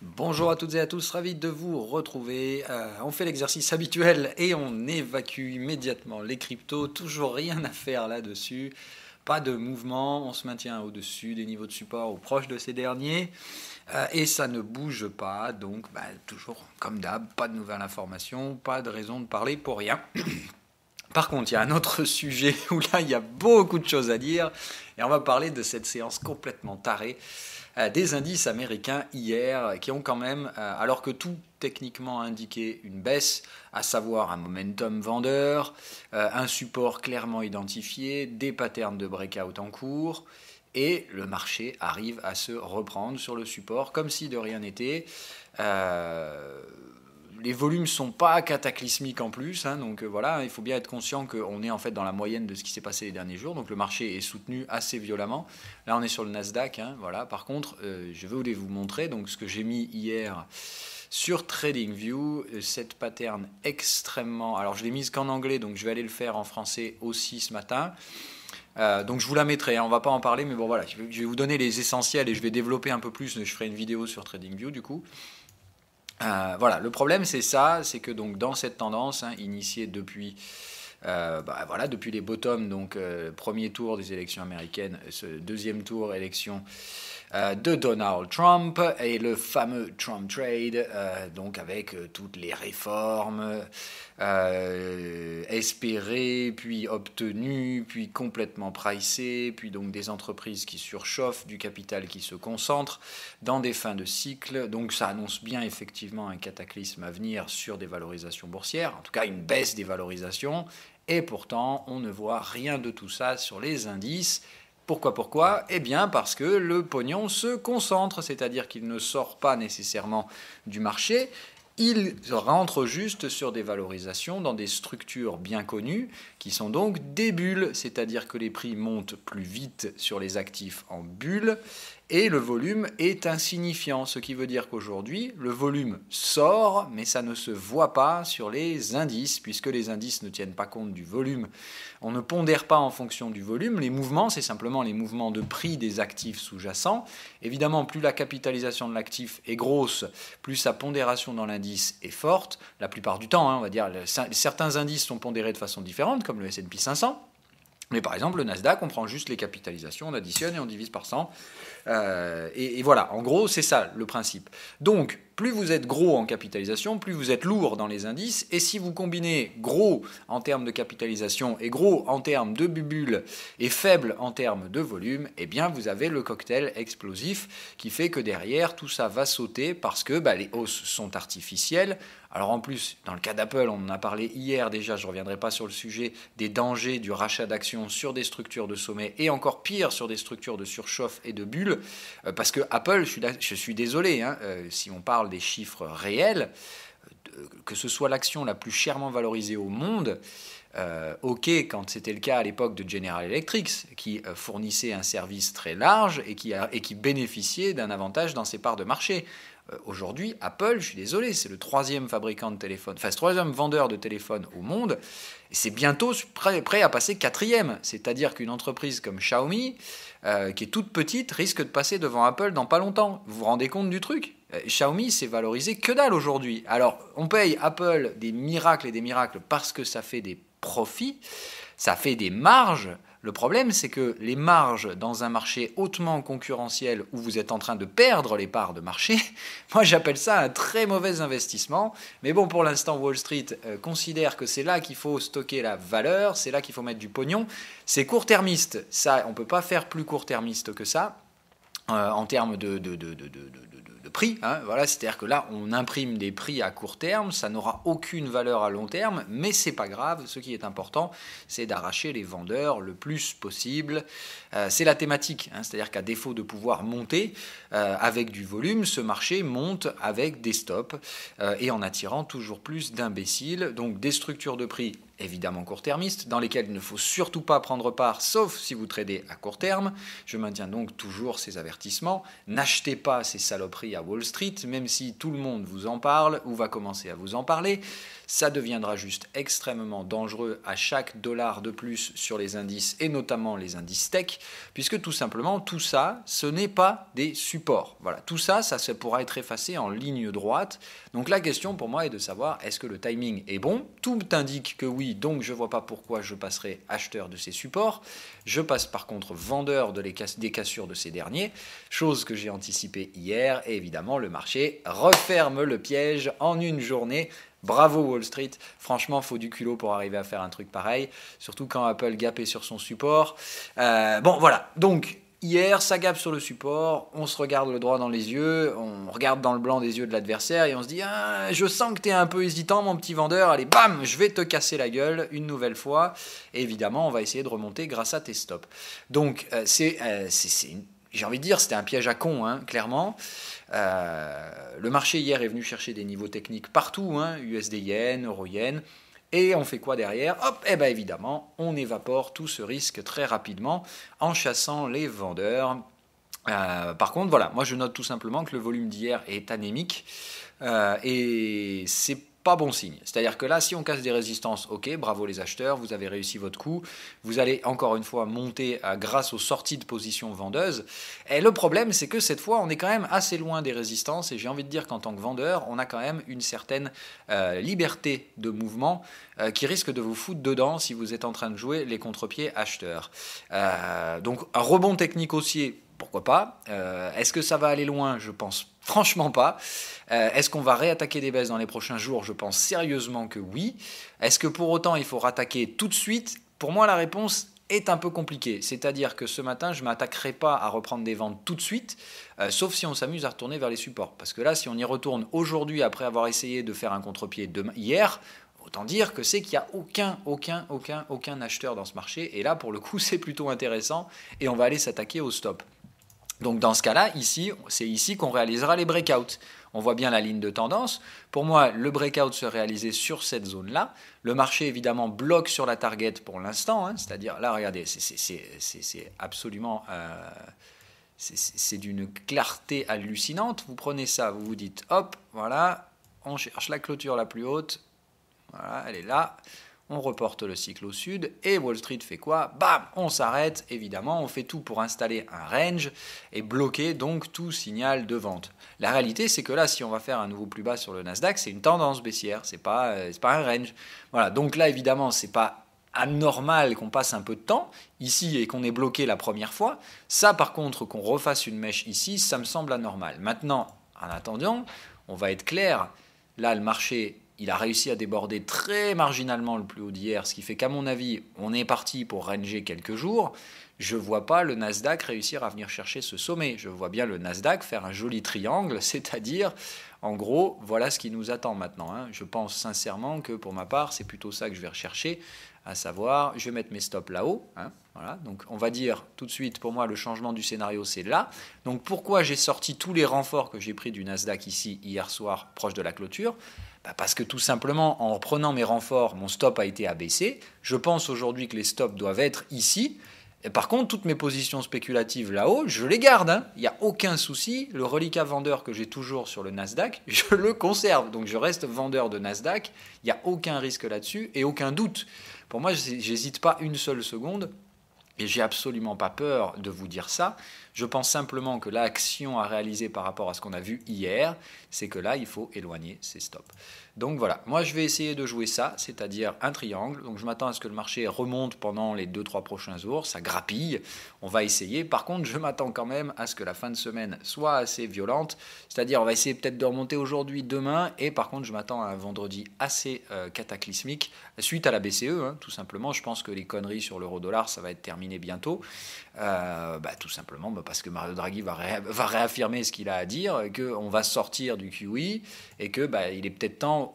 Bonjour à toutes et à tous, ravi de vous retrouver. On fait l'exercice habituel et on évacue immédiatement les cryptos. Toujours rien à faire là-dessus. Pas de mouvement, on se maintient au-dessus des niveaux de support ou proche de ces derniers. Et ça ne bouge pas, donc toujours comme d'hab, pas de nouvelles informations, pas de raison de parler pour rien. Par contre, il y a un autre sujet où là, il y a beaucoup de choses à dire. Et on va parler de cette séance complètement tarée des indices américains hier, qui ont quand même, alors que tout techniquement indiqué une baisse, à savoir un momentum vendeur, un support clairement identifié, des patterns de breakout en cours, et le marché arrive à se reprendre sur le support comme si de rien n'était. Les volumes ne sont pas cataclysmiques en plus, donc voilà, il faut bien être conscient qu'on est en fait dans la moyenne de ce qui s'est passé les derniers jours, donc le marché est soutenu assez violemment. Là on est sur le Nasdaq, voilà. Par contre, je voulais vous montrer donc, ce que j'ai mis hier sur TradingView, cette pattern extrêmement... Alors je l'ai mise qu'en anglais, donc je vais aller le faire en français aussi ce matin. Donc je vous la mettrai, on ne va pas en parler, mais bon voilà, je vais vous donner les essentiels et je vais développer un peu plus, je ferai une vidéo sur TradingView du coup. Voilà, le problème c'est ça, c'est que donc dans cette tendance initiée depuis, depuis les bottoms, donc premier tour des élections américaines, ce deuxième tour élection de Donald Trump et le fameux Trump Trade, donc avec toutes les réformes espérées, puis obtenues, puis complètement pricées, puis donc des entreprises qui surchauffent, du capital qui se concentre dans des fins de cycle. Donc ça annonce bien effectivement un cataclysme à venir sur des valorisations boursières, en tout cas une baisse des valorisations, et pourtant on ne voit rien de tout ça sur les indices. Pourquoi ? Eh bien parce que le pognon se concentre, c'est-à-dire qu'il ne sort pas nécessairement du marché, il rentre juste sur des valorisations dans des structures bien connues qui sont donc des bulles, c'est-à-dire que les prix montent plus vite sur les actifs en bulles et le volume est insignifiant, ce qui veut dire qu'aujourd'hui, le volume sort, mais ça ne se voit pas sur les indices, puisque les indices ne tiennent pas compte du volume. On ne pondère pas en fonction du volume. Les mouvements, c'est simplement les mouvements de prix des actifs sous-jacents. Évidemment, plus la capitalisation de l'actif est grosse, plus sa pondération dans l'indice est forte. La plupart du temps, on va dire, certains indices sont pondérés de façon différente, comme le S&P 500. Mais par exemple, le Nasdaq, on prend juste les capitalisations, on additionne et on divise par 100. Et voilà, en gros, c'est ça le principe. Donc, plus vous êtes gros en capitalisation, plus vous êtes lourd dans les indices. Et si vous combinez gros en termes de capitalisation et gros en termes de bulles et faible en termes de volume, eh bien, vous avez le cocktail explosif qui fait que derrière, tout ça va sauter parce que les hausses sont artificielles. Alors en plus, dans le cas d'Apple, on en a parlé hier déjà, je ne reviendrai pas sur le sujet des dangers du rachat d'actions sur des structures de sommet et encore pire sur des structures de surchauffe et de bulles, parce que Apple, je suis désolé, si on parle des chiffres réels, que ce soit l'action la plus chèrement valorisée au monde, ok, quand c'était le cas à l'époque de General Electric, qui fournissait un service très large et qui bénéficiait d'un avantage dans ses parts de marché. Aujourd'hui, Apple, je suis désolé, c'est le troisième fabricant de téléphone, enfin, le troisième vendeur de téléphone au monde, et c'est bientôt prêt à passer quatrième. C'est-à-dire qu'une entreprise comme Xiaomi, qui est toute petite, risque de passer devant Apple dans pas longtemps. Vous vous rendez compte du truc ? Xiaomi, c'est valorisé que dalle aujourd'hui. Alors, on paye Apple des miracles et des miracles parce que ça fait des profits, ça fait des marges. Le problème, c'est que les marges dans un marché hautement concurrentiel où vous êtes en train de perdre les parts de marché, moi j'appelle ça un très mauvais investissement. Mais bon, pour l'instant, Wall Street considère que c'est là qu'il faut stocker la valeur, c'est là qu'il faut mettre du pognon. C'est court-termiste. Ça, on ne peut pas faire plus court-termiste que ça en termes de prix, voilà, c'est-à-dire que là on imprime des prix à court terme, ça n'aura aucune valeur à long terme, mais c'est pas grave, ce qui est important c'est d'arracher les vendeurs le plus possible, c'est la thématique, c'est-à-dire qu'à défaut de pouvoir monter avec du volume, ce marché monte avec des stops et en attirant toujours plus d'imbéciles, donc des structures de prix évidemment court-termistes, dans lesquels il ne faut surtout pas prendre part, sauf si vous tradez à court terme. Je maintiens donc toujours ces avertissements. N'achetez pas ces saloperies à Wall Street, même si tout le monde vous en parle ou va commencer à vous en parler. Ça deviendra juste extrêmement dangereux à chaque dollar de plus sur les indices, et notamment les indices tech, puisque tout simplement, tout ça, ce n'est pas des supports. Voilà, tout ça, ça pourra être effacé en ligne droite. Donc la question pour moi est de savoir, est-ce que le timing est bon? Tout indique que oui, donc je ne vois pas pourquoi je passerai acheteur de ces supports. Je passe par contre vendeur des cassures de ces derniers, chose que j'ai anticipée hier, et évidemment le marché referme le piège en une journée. Bravo Wall Street, franchement, faut du culot pour arriver à faire un truc pareil, surtout quand Apple gapait sur son support. Bon, voilà, donc hier, ça gape sur le support, on se regarde le droit dans les yeux, on regarde dans le blanc des yeux de l'adversaire et on se dit ah, je sens que tu es un peu hésitant, mon petit vendeur, allez, bam, je vais te casser la gueule une nouvelle fois. Et évidemment, on va essayer de remonter grâce à tes stops. Donc, j'ai envie de dire, c'était un piège à con, hein, clairement. Le marché hier est venu chercher des niveaux techniques partout, hein, USD Yen, Euro Yen. Et on fait quoi derrière? Hop, et bien évidemment, on évapore tout ce risque très rapidement en chassant les vendeurs. Par contre, voilà, moi je note tout simplement que le volume d'hier est anémique et c'est pas bon signe. C'est-à-dire que là, si on casse des résistances, ok, bravo les acheteurs, vous avez réussi votre coup. Vous allez encore une fois monter grâce aux sorties de positions vendeuses. Et le problème, c'est que cette fois, on est quand même assez loin des résistances. Et j'ai envie de dire qu'en tant que vendeur, on a quand même une certaine liberté de mouvement qui risque de vous foutre dedans si vous êtes en train de jouer les contre-pieds acheteurs. Donc un rebond technique haussier, pourquoi pas. Est-ce que ça va aller loin? Je pense franchement pas. Est-ce qu'on va réattaquer des baisses dans les prochains jours? Je pense sérieusement que oui. Est-ce que pour autant il faut rattaquer tout de suite? Pour moi, la réponse est un peu compliquée. C'est-à-dire que ce matin, je ne m'attaquerai pas à reprendre des ventes tout de suite, sauf si on s'amuse à retourner vers les supports. Parce que là, si on y retourne aujourd'hui, après avoir essayé de faire un contre-pied hier, autant dire que c'est qu'il n'y a aucun acheteur dans ce marché. Et là, pour le coup, c'est plutôt intéressant. Et on va aller s'attaquer au stop. Donc dans ce cas-là, c'est ici qu'on réalisera les breakouts. On voit bien la ligne de tendance. Pour moi, le breakout se réalisait sur cette zone-là. Le marché, évidemment, bloque sur la target pour l'instant. Hein, c'est-à-dire, là, regardez, c'est absolument... c'est d'une clarté hallucinante. Vous prenez ça, vous vous dites, hop, voilà, on cherche la clôture la plus haute. Voilà, elle est là. On reporte le cycle au sud et Wall Street fait quoi? Bam, on s'arrête, évidemment, on fait tout pour installer un range et bloquer donc tout signal de vente. La réalité, c'est que là, si on va faire un nouveau plus bas sur le Nasdaq, c'est une tendance baissière, c'est pas un range. Voilà, donc là, évidemment, c'est pas anormal qu'on passe un peu de temps ici et qu'on ait bloqué la première fois. Ça, par contre, qu'on refasse une mèche ici, ça me semble anormal. Maintenant, en attendant, on va être clair, là, le marché... il a réussi à déborder très marginalement le plus haut d'hier, ce qui fait qu'à mon avis, on est parti pour ranger quelques jours. Je ne vois pas le Nasdaq réussir à venir chercher ce sommet. Je vois bien le Nasdaq faire un joli triangle, c'est-à-dire, en gros, voilà ce qui nous attend maintenant. Hein. Je pense sincèrement que pour ma part, c'est plutôt ça que je vais rechercher, à savoir, je vais mettre mes stops là-haut. Hein. Voilà, donc on va dire tout de suite, pour moi, le changement du scénario, c'est là. Donc pourquoi j'ai sorti tous les renforts que j'ai pris du Nasdaq ici, hier soir, proche de la clôture? Parce que tout simplement, en reprenant mes renforts, mon stop a été abaissé. Je pense aujourd'hui que les stops doivent être ici. Et par contre, toutes mes positions spéculatives là-haut, je les garde. Hein. Il n'y a aucun souci. Le reliquat vendeur que j'ai toujours sur le Nasdaq, je le conserve. Donc je reste vendeur de Nasdaq. Il n'y a aucun risque là-dessus et aucun doute. Pour moi, je n'hésite pas une seule seconde. Et j'ai absolument pas peur de vous dire ça. Je pense simplement que l'action à réaliser par rapport à ce qu'on a vu hier, c'est que là, il faut éloigner ces stops. Donc voilà, moi je vais essayer de jouer ça, c'est-à-dire un triangle. Donc je m'attends à ce que le marché remonte pendant les 2-3 prochains jours, ça grappille, on va essayer. Par contre, je m'attends quand même à ce que la fin de semaine soit assez violente, c'est-à-dire on va essayer peut-être de remonter aujourd'hui, demain, et par contre je m'attends à un vendredi assez cataclysmique suite à la BCE, hein, tout simplement. Je pense que les conneries sur l'euro-dollar, ça va être terminé bientôt, tout simplement parce que Mario Draghi va réaffirmer ce qu'il a à dire, qu'on va sortir du QE et que il est peut-être temps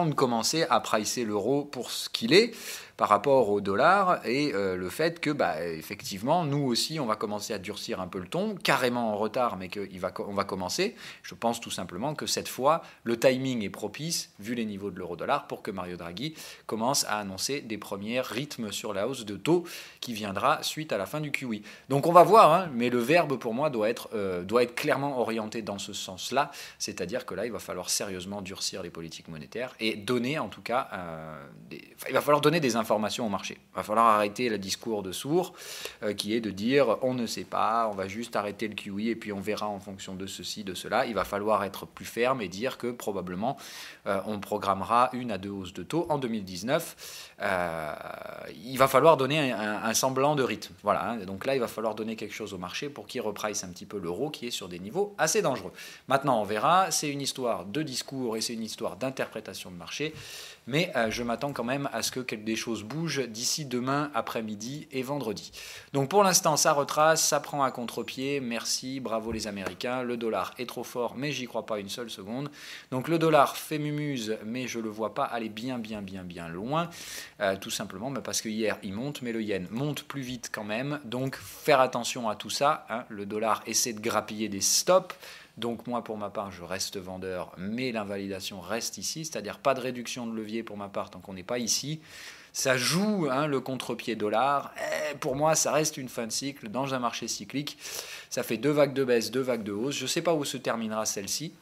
de commencer à pricer l'euro pour ce qu'il est. par rapport au dollar et le fait que, effectivement, nous aussi, on va commencer à durcir un peu le ton, carrément en retard, mais qu'on va commencer. Je pense tout simplement que cette fois, le timing est propice, vu les niveaux de l'euro-dollar, pour que Mario Draghi commence à annoncer des premiers rythmes sur la hausse de taux qui viendra suite à la fin du QE. Donc on va voir, hein, mais le verbe pour moi doit être clairement orienté dans ce sens-là, c'est-à-dire que là, il va falloir sérieusement durcir les politiques monétaires et donner en tout cas, il va falloir donner des informations au marché. Il va falloir arrêter le discours de sourds qui est de dire on ne sait pas, on va juste arrêter le QE et puis on verra en fonction de ceci, de cela. Il va falloir être plus ferme et dire que probablement on programmera 1 à 2 hausses de taux en 2019. Il va falloir donner un semblant de rythme. Voilà, hein. Donc là, il va falloir donner quelque chose au marché pour qu'il reprice un petit peu l'euro qui est sur des niveaux assez dangereux. Maintenant, on verra, c'est une histoire de discours et c'est une histoire d'interprétation de marché. Mais je m'attends quand même à ce que des choses bougent d'ici demain après-midi et vendredi. Donc pour l'instant, ça retrace, ça prend à contre-pied. Merci, bravo les Américains. Le dollar est trop fort, mais j'y crois pas une seule seconde. Donc le dollar fait mumuse, mais je le vois pas aller bien loin. Tout simplement parce que hier, il monte, mais le yen monte plus vite quand même. Donc faire attention à tout ça. Hein. Le dollar essaie de grappiller des stops. Donc moi, pour ma part, je reste vendeur, mais l'invalidation reste ici, c'est-à-dire pas de réduction de levier pour ma part tant qu'on n'est pas ici. Ça joue le contre-pied dollar. Pour moi, ça reste une fin de cycle dans un marché cyclique. Ça fait 2 vagues de baisse, 2 vagues de hausse. Je ne sais pas où se terminera celle-ci.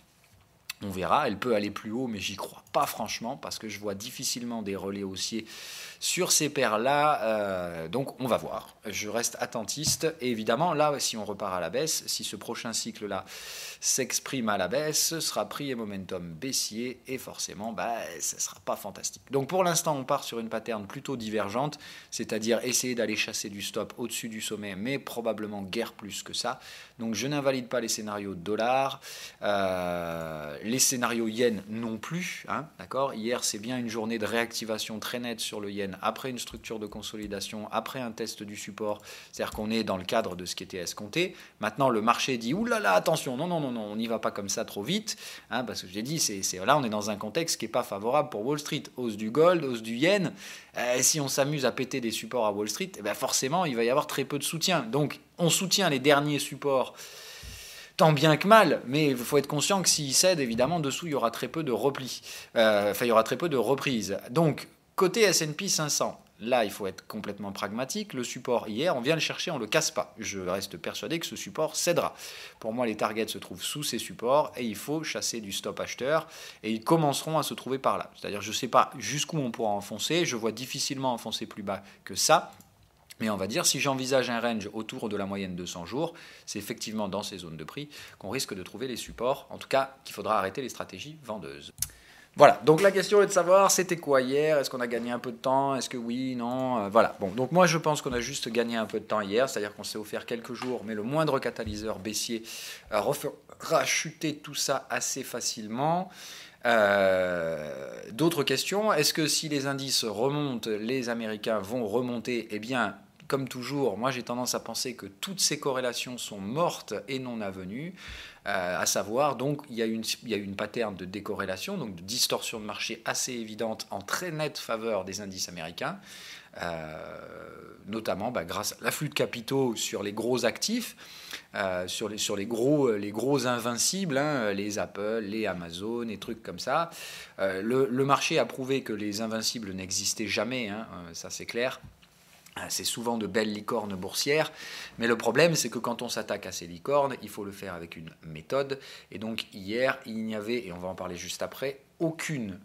On verra, elle peut aller plus haut, mais j'y crois pas franchement, parce que je vois difficilement des relais haussiers sur ces paires-là. Donc on va voir. Je reste attentiste. Et évidemment, là, si on repart à la baisse, si ce prochain cycle-là s'exprime à la baisse, ce sera prix et momentum baissier, et forcément, ça ne sera pas fantastique. Donc pour l'instant, on part sur une pattern plutôt divergente, c'est-à-dire essayer d'aller chasser du stop au-dessus du sommet, mais probablement guère plus que ça. Donc je n'invalide pas les scénarios dollar, les scénarios yen non plus, hein, d'accord. Hier, c'est bien une journée de réactivation très nette sur le yen, après une structure de consolidation, après un test du support, c'est-à-dire qu'on est dans le cadre de ce qui était escompté. Maintenant, le marché dit « oulala, attention, non, on n'y va pas comme ça trop vite hein, », parce que je l'ai dit, là, on est dans un contexte qui n'est pas favorable pour Wall Street. Hausse du gold, hausse du yen, si on s'amuse à péter des supports à Wall Street, forcément, il va y avoir très peu de soutien. Donc, on soutient les derniers supports tant bien que mal, mais il faut être conscient que s'ils cèdent, évidemment, dessous, il y aura très peu de repli. Il y aura très peu de reprises. Donc, côté S&P 500, là, il faut être complètement pragmatique. Le support hier, on vient le chercher, on ne le casse pas. Je reste persuadé que ce support cédera. Pour moi, les targets se trouvent sous ces supports et il faut chasser du stop acheteur et ils commenceront à se trouver par là. C'est-à-dire, je ne sais pas jusqu'où on pourra enfoncer. Je vois difficilement enfoncer plus bas que ça. Mais on va dire, si j'envisage un range autour de la moyenne de 100 jours, c'est effectivement dans ces zones de prix qu'on risque de trouver les supports. En tout cas, qu'il faudra arrêter les stratégies vendeuses. Voilà, donc la question est de savoir, c'était quoi hier? Est-ce qu'on a gagné un peu de temps? Est-ce que oui, non? Voilà, bon, donc moi je pense qu'on a juste gagné un peu de temps hier, c'est-à-dire qu'on s'est offert quelques jours, mais le moindre catalyseur baissier refera chuter tout ça assez facilement. D'autres questions, est-ce que si les indices remontent, les Américains vont remonter? Eh bien, comme toujours, moi j'ai tendance à penser que toutes ces corrélations sont mortes et non avenues, à savoir, donc il y a une pattern de décorrélation, donc de distorsion de marché assez évidente en très nette faveur des indices américains, notamment grâce à l'afflux de capitaux sur les gros actifs, sur les gros invincibles, hein, les Apple, les Amazon, et trucs comme ça. Le marché a prouvé que les invincibles n'existaient jamais, hein, ça c'est clair. C'est souvent de belles licornes boursières, mais le problème c'est que quand on s'attaque à ces licornes, il faut le faire avec une méthode. Et donc hier, il n'y avait, et on va en parler juste après, aucune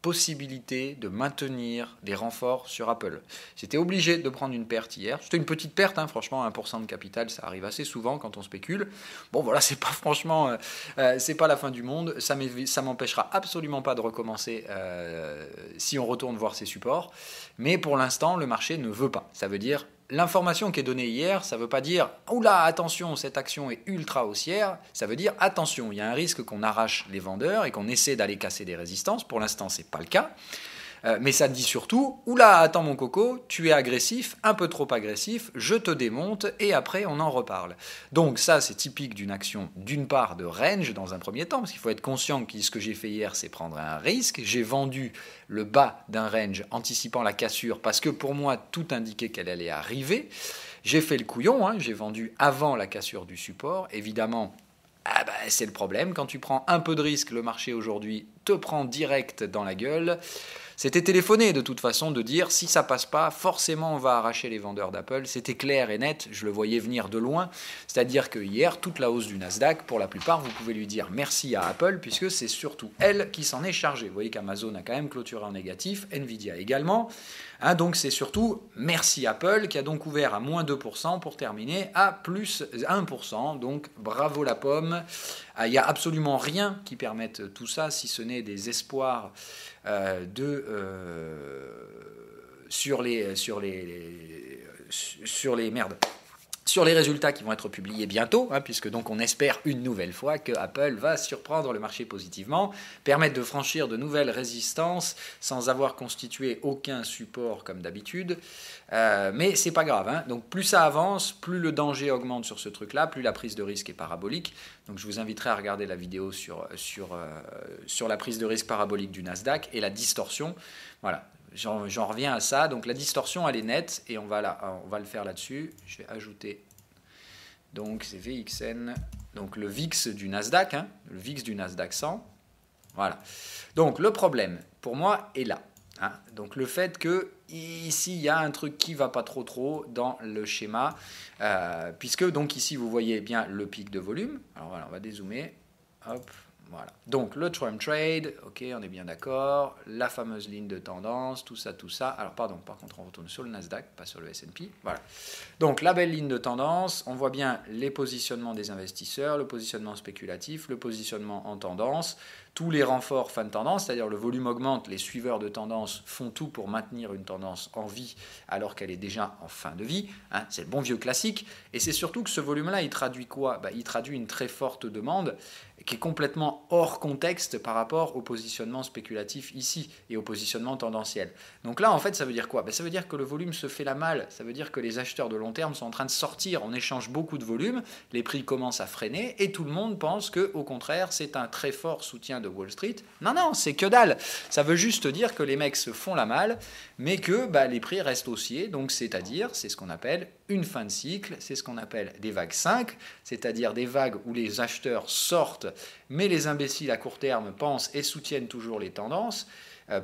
possibilité de maintenir des renforts sur Apple. J'étais obligé de prendre une perte hier. C'était une petite perte, hein, franchement, 1% de capital, ça arrive assez souvent quand on spécule. Bon, voilà, c'est pas franchement, c'est pas la fin du monde. Ça m'empêchera absolument pas de recommencer si on retourne voir ces supports. Mais pour l'instant, le marché ne veut pas. Ça veut dire l'information qui est donnée hier, ça ne veut pas dire « Oula, attention, cette action est ultra haussière ». Ça veut dire « Attention, il y a un risque qu'on arrache les vendeurs et qu'on essaie d'aller casser des résistances ». Pour l'instant, ce n'est pas le cas. Mais ça dit surtout, oula, attends mon coco, tu es agressif, un peu trop agressif, je te démonte et après on en reparle. Donc ça c'est typique d'une action d'une part de range dans un premier temps, parce qu'il faut être conscient que ce que j'ai fait hier c'est prendre un risque, j'ai vendu le bas d'un range anticipant la cassure parce que pour moi tout indiquait qu'elle allait arriver. J'ai fait le couillon, hein, j'ai vendu avant la cassure du support, évidemment. Ah ben, c'est le problème, quand tu prends un peu de risque, le marché aujourd'hui te prend direct dans la gueule. C'était téléphoné de toute façon de dire si ça passe pas, forcément on va arracher les vendeurs d'Apple. C'était clair et net, je le voyais venir de loin. C'est-à-dire que hier, toute la hausse du Nasdaq, pour la plupart, vous pouvez lui dire merci à Apple puisque c'est surtout elle qui s'en est chargée. Vous voyez qu'Amazon a quand même clôturé en négatif, Nvidia également. Hein, donc c'est surtout merci Apple qui a donc ouvert à moins 2% pour terminer à plus 1%. Donc bravo la pomme. Il n'y a absolument rien qui permette tout ça si ce n'est des espoirs sur les résultats qui vont être publiés bientôt, hein, puisque donc on espère une nouvelle fois que Apple va surprendre le marché positivement, permettre de franchir de nouvelles résistances sans avoir constitué aucun support comme d'habitude. Mais c'est pas grave, hein. Donc plus ça avance, plus le danger augmente sur ce truc-là, plus la prise de risque est parabolique. Donc je vous inviterai à regarder la vidéo sur la prise de risque parabolique du Nasdaq et la distorsion. Voilà. J'en reviens à ça. Donc la distorsion, elle est nette et on va le faire là-dessus. Je vais ajouter. Donc c'est VXN. Donc le VIX du Nasdaq, hein, le VIX du Nasdaq 100. Voilà. Donc le problème, pour moi, est là. Hein. Donc le fait que ici, il y a un truc qui ne va pas trop dans le schéma. Puisque donc ici, vous voyez bien le pic de volume. Alors voilà, on va dézoomer. Hop. Voilà. Donc le Trump Trade, ok, on est bien d'accord. La fameuse ligne de tendance, tout ça. Alors pardon, par contre on retourne sur le Nasdaq, pas sur le S&P. Voilà. Donc la belle ligne de tendance, on voit bien les positionnements des investisseurs, le positionnement spéculatif, le positionnement en tendance, tous les renforts fin de tendance, c'est-à-dire le volume augmente, les suiveurs de tendance font tout pour maintenir une tendance en vie alors qu'elle est déjà en fin de vie. Hein, c'est le bon vieux classique. Et c'est surtout que ce volume-là, il traduit quoi ? Il traduit une très forte demande qui est complètement hors contexte par rapport au positionnement spéculatif ici et au positionnement tendanciel. Donc là, en fait, ça veut dire quoi ? Ça veut dire que le volume se fait la malle. Ça veut dire que les acheteurs de long terme sont en train de sortir. On échange beaucoup de volume, les prix commencent à freiner et tout le monde pense qu'au contraire, c'est un très fort soutien de Wall Street. Non, c'est que dalle. Ça veut juste dire que les mecs se font la malle, mais que les prix restent haussiers. Donc, c'est-à-dire, c'est ce qu'on appelle une fin de cycle, c'est ce qu'on appelle des vagues 5, c'est-à-dire des vagues où les acheteurs sortent, mais les imbéciles à court terme pensent et soutiennent toujours les tendances,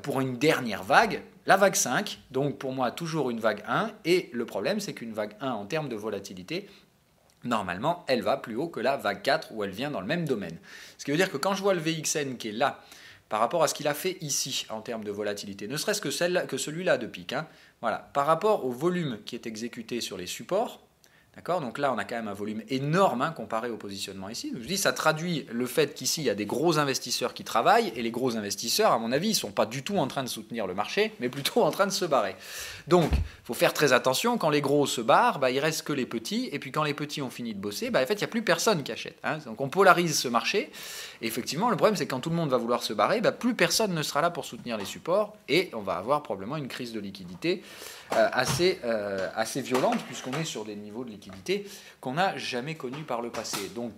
pour une dernière vague, la vague 5, donc pour moi toujours une vague 1, et le problème c'est qu'une vague 1 en termes de volatilité, normalement elle va plus haut que la vague 4 où elle vient dans le même domaine. Ce qui veut dire que quand je vois le VXN qui est là, par rapport à ce qu'il a fait ici en termes de volatilité, ne serait-ce que celui-là de pic, hein, voilà, par rapport au volume qui est exécuté sur les supports, d'accord, donc là on a quand même un volume énorme comparé au positionnement ici. Donc, je dis ça traduit le fait qu'ici il y a des gros investisseurs qui travaillent et les gros investisseurs à mon avis ils ne sont pas du tout en train de soutenir le marché mais plutôt en train de se barrer. Donc il faut faire très attention, quand les gros se barrent, il ne reste que les petits et puis quand les petits ont fini de bosser, en fait il n'y a plus personne qui achète. Hein. Donc on polarise ce marché et effectivement le problème c'est que quand tout le monde va vouloir se barrer, plus personne ne sera là pour soutenir les supports et on va avoir probablement une crise de liquidité assez violente puisqu'on est sur des niveaux de liquidité qu'on n'a jamais connus par le passé. Donc,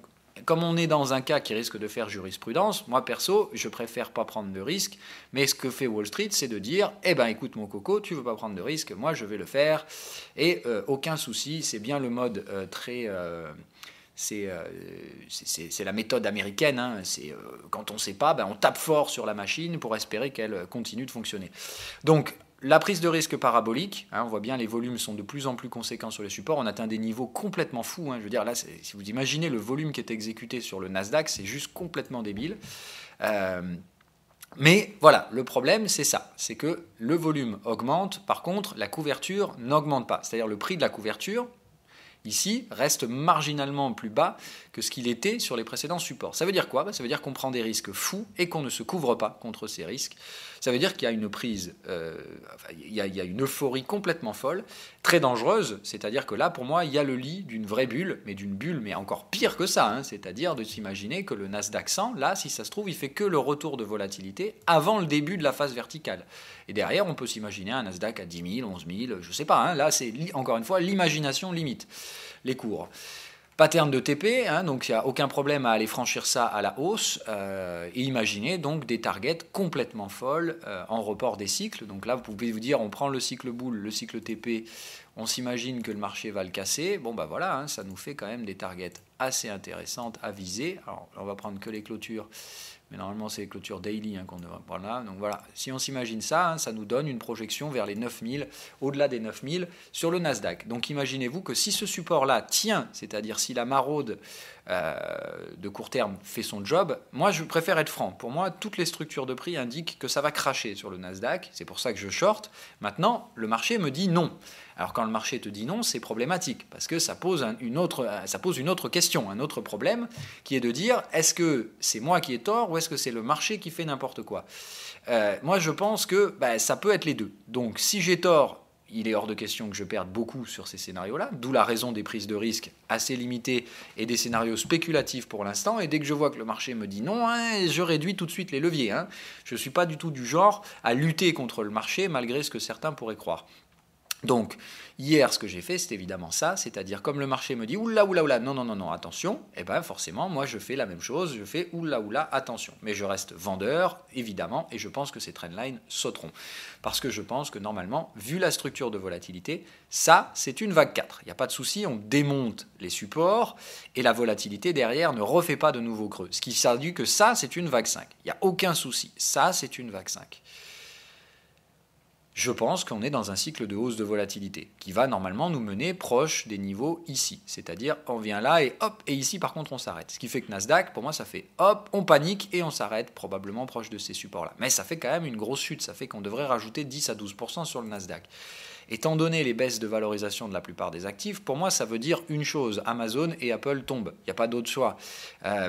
comme on est dans un cas qui risque de faire jurisprudence, moi perso, je préfère pas prendre de risque, mais ce que fait Wall Street, c'est de dire écoute mon coco, tu veux pas prendre de risque, moi je vais le faire, et aucun souci, c'est bien le mode c'est la méthode américaine, hein. Quand on ne sait pas, on tape fort sur la machine pour espérer qu'elle continue de fonctionner. Donc, la prise de risque parabolique, on voit bien les volumes sont de plus en plus conséquents sur les supports, on atteint des niveaux complètement fous. Je veux dire, là, si vous imaginez le volume qui est exécuté sur le Nasdaq, c'est juste complètement débile. Mais voilà, le problème, c'est ça, c'est que le volume augmente, par contre, la couverture n'augmente pas. C'est-à-dire le prix de la couverture, ici, reste marginalement plus bas que ce qu'il était sur les précédents supports. Ça veut dire quoi? Ça veut dire qu'on prend des risques fous et qu'on ne se couvre pas contre ces risques. Ça veut dire qu'il y a une prise, il y a une euphorie complètement folle, très dangereuse, c'est-à-dire que là, pour moi, il y a le lit d'une vraie bulle, mais encore pire que ça, hein, c'est-à-dire de s'imaginer que le Nasdaq 100, là, si ça se trouve, il fait que le retour de volatilité avant le début de la phase verticale. Et derrière, on peut s'imaginer un Nasdaq à 10 000, 11 000, je ne sais pas, hein, là, c'est encore une fois l'imagination limite les cours. Pattern de TP, hein, donc il n'y a aucun problème à aller franchir ça à la hausse et imaginez donc des targets complètement folles en report des cycles. Donc là, vous pouvez vous dire, on prend le cycle boule, le cycle TP, on s'imagine que le marché va le casser. Bon, bah voilà, hein, ça nous fait quand même des targets assez intéressantes à viser. Alors, on va prendre que les clôtures, mais normalement, c'est les clôtures daily hein, qu'on devrait prendre là. Donc voilà, si on s'imagine ça, hein, ça nous donne une projection vers les 9000, au-delà des 9000 sur le Nasdaq. Donc imaginez-vous que si ce support-là tient, c'est-à-dire si la maraude de court terme fait son job, moi je préfère être franc. Pour moi, toutes les structures de prix indiquent que ça va cracher sur le Nasdaq. C'est pour ça que je short. Maintenant, le marché me dit non. Alors quand le marché te dit non, c'est problématique parce que ça pose une autre question, un autre problème qui est de dire est-ce que c'est moi qui ai tort ou est-ce que c'est le marché qui fait n'importe quoi? Moi je pense que ça peut être les deux. Donc si j'ai tort, il est hors de question que je perde beaucoup sur ces scénarios-là, d'où la raison des prises de risque assez limitées et des scénarios spéculatifs pour l'instant. Et dès que je vois que le marché me dit non, hein, je réduis tout de suite les leviers. Hein. Je ne suis pas du tout du genre à lutter contre le marché malgré ce que certains pourraient croire. Donc, hier, ce que j'ai fait, c'est évidemment ça, c'est-à-dire comme le marché me dit oula, non, attention, et bien forcément, moi je fais la même chose, je fais oula, attention. Mais je reste vendeur, évidemment, et je pense que ces trendlines sauteront. Parce que je pense que normalement, vu la structure de volatilité, ça, c'est une vague 4. Il n'y a pas de souci, on démonte les supports, et la volatilité derrière ne refait pas de nouveaux creux. Ce qui traduit que ça, c'est une vague 5. Il n'y a aucun souci, ça, c'est une vague 5. Je pense qu'on est dans un cycle de hausse de volatilité qui va normalement nous mener proche des niveaux ici. C'est-à-dire, on vient là et hop, et ici par contre on s'arrête. Ce qui fait que Nasdaq, pour moi, ça fait hop, on panique et on s'arrête probablement proche de ces supports-là. Mais ça fait quand même une grosse chute, ça fait qu'on devrait rajouter 10 à 12% sur le Nasdaq. Étant donné les baisses de valorisation de la plupart des actifs, pour moi, ça veut dire une chose, Amazon et Apple tombent. Il n'y a pas d'autre choix.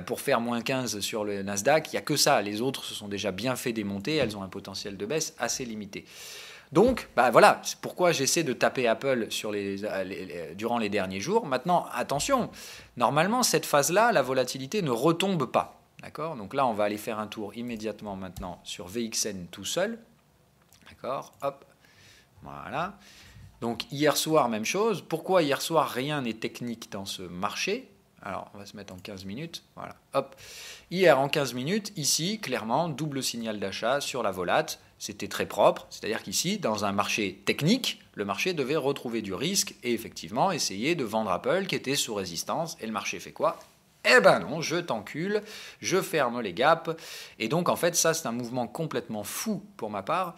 Pour faire moins 15 sur le Nasdaq, il n'y a que ça. Les autres se sont déjà bien fait démonter, elles ont un potentiel de baisse assez limité. Donc, voilà, c'est pourquoi j'essaie de taper Apple durant les derniers jours. Maintenant, attention, normalement, cette phase-là, la volatilité ne retombe pas. D'accord? Donc là, on va aller faire un tour immédiatement maintenant sur VXN tout seul. D'accord? Hop, voilà. Donc hier soir, même chose. Pourquoi hier soir, rien n'est technique dans ce marché? Alors, on va se mettre en 15 minutes. Voilà, hop. Hier, en 15 minutes, ici, clairement, double signal d'achat sur la volate. C'était très propre, c'est-à-dire qu'ici, dans un marché technique, le marché devait retrouver du risque et effectivement essayer de vendre Apple qui était sous résistance. Et le marché fait quoi? Eh ben non, je t'encule, je ferme les gaps. Et donc, en fait, ça, c'est un mouvement complètement fou pour ma part,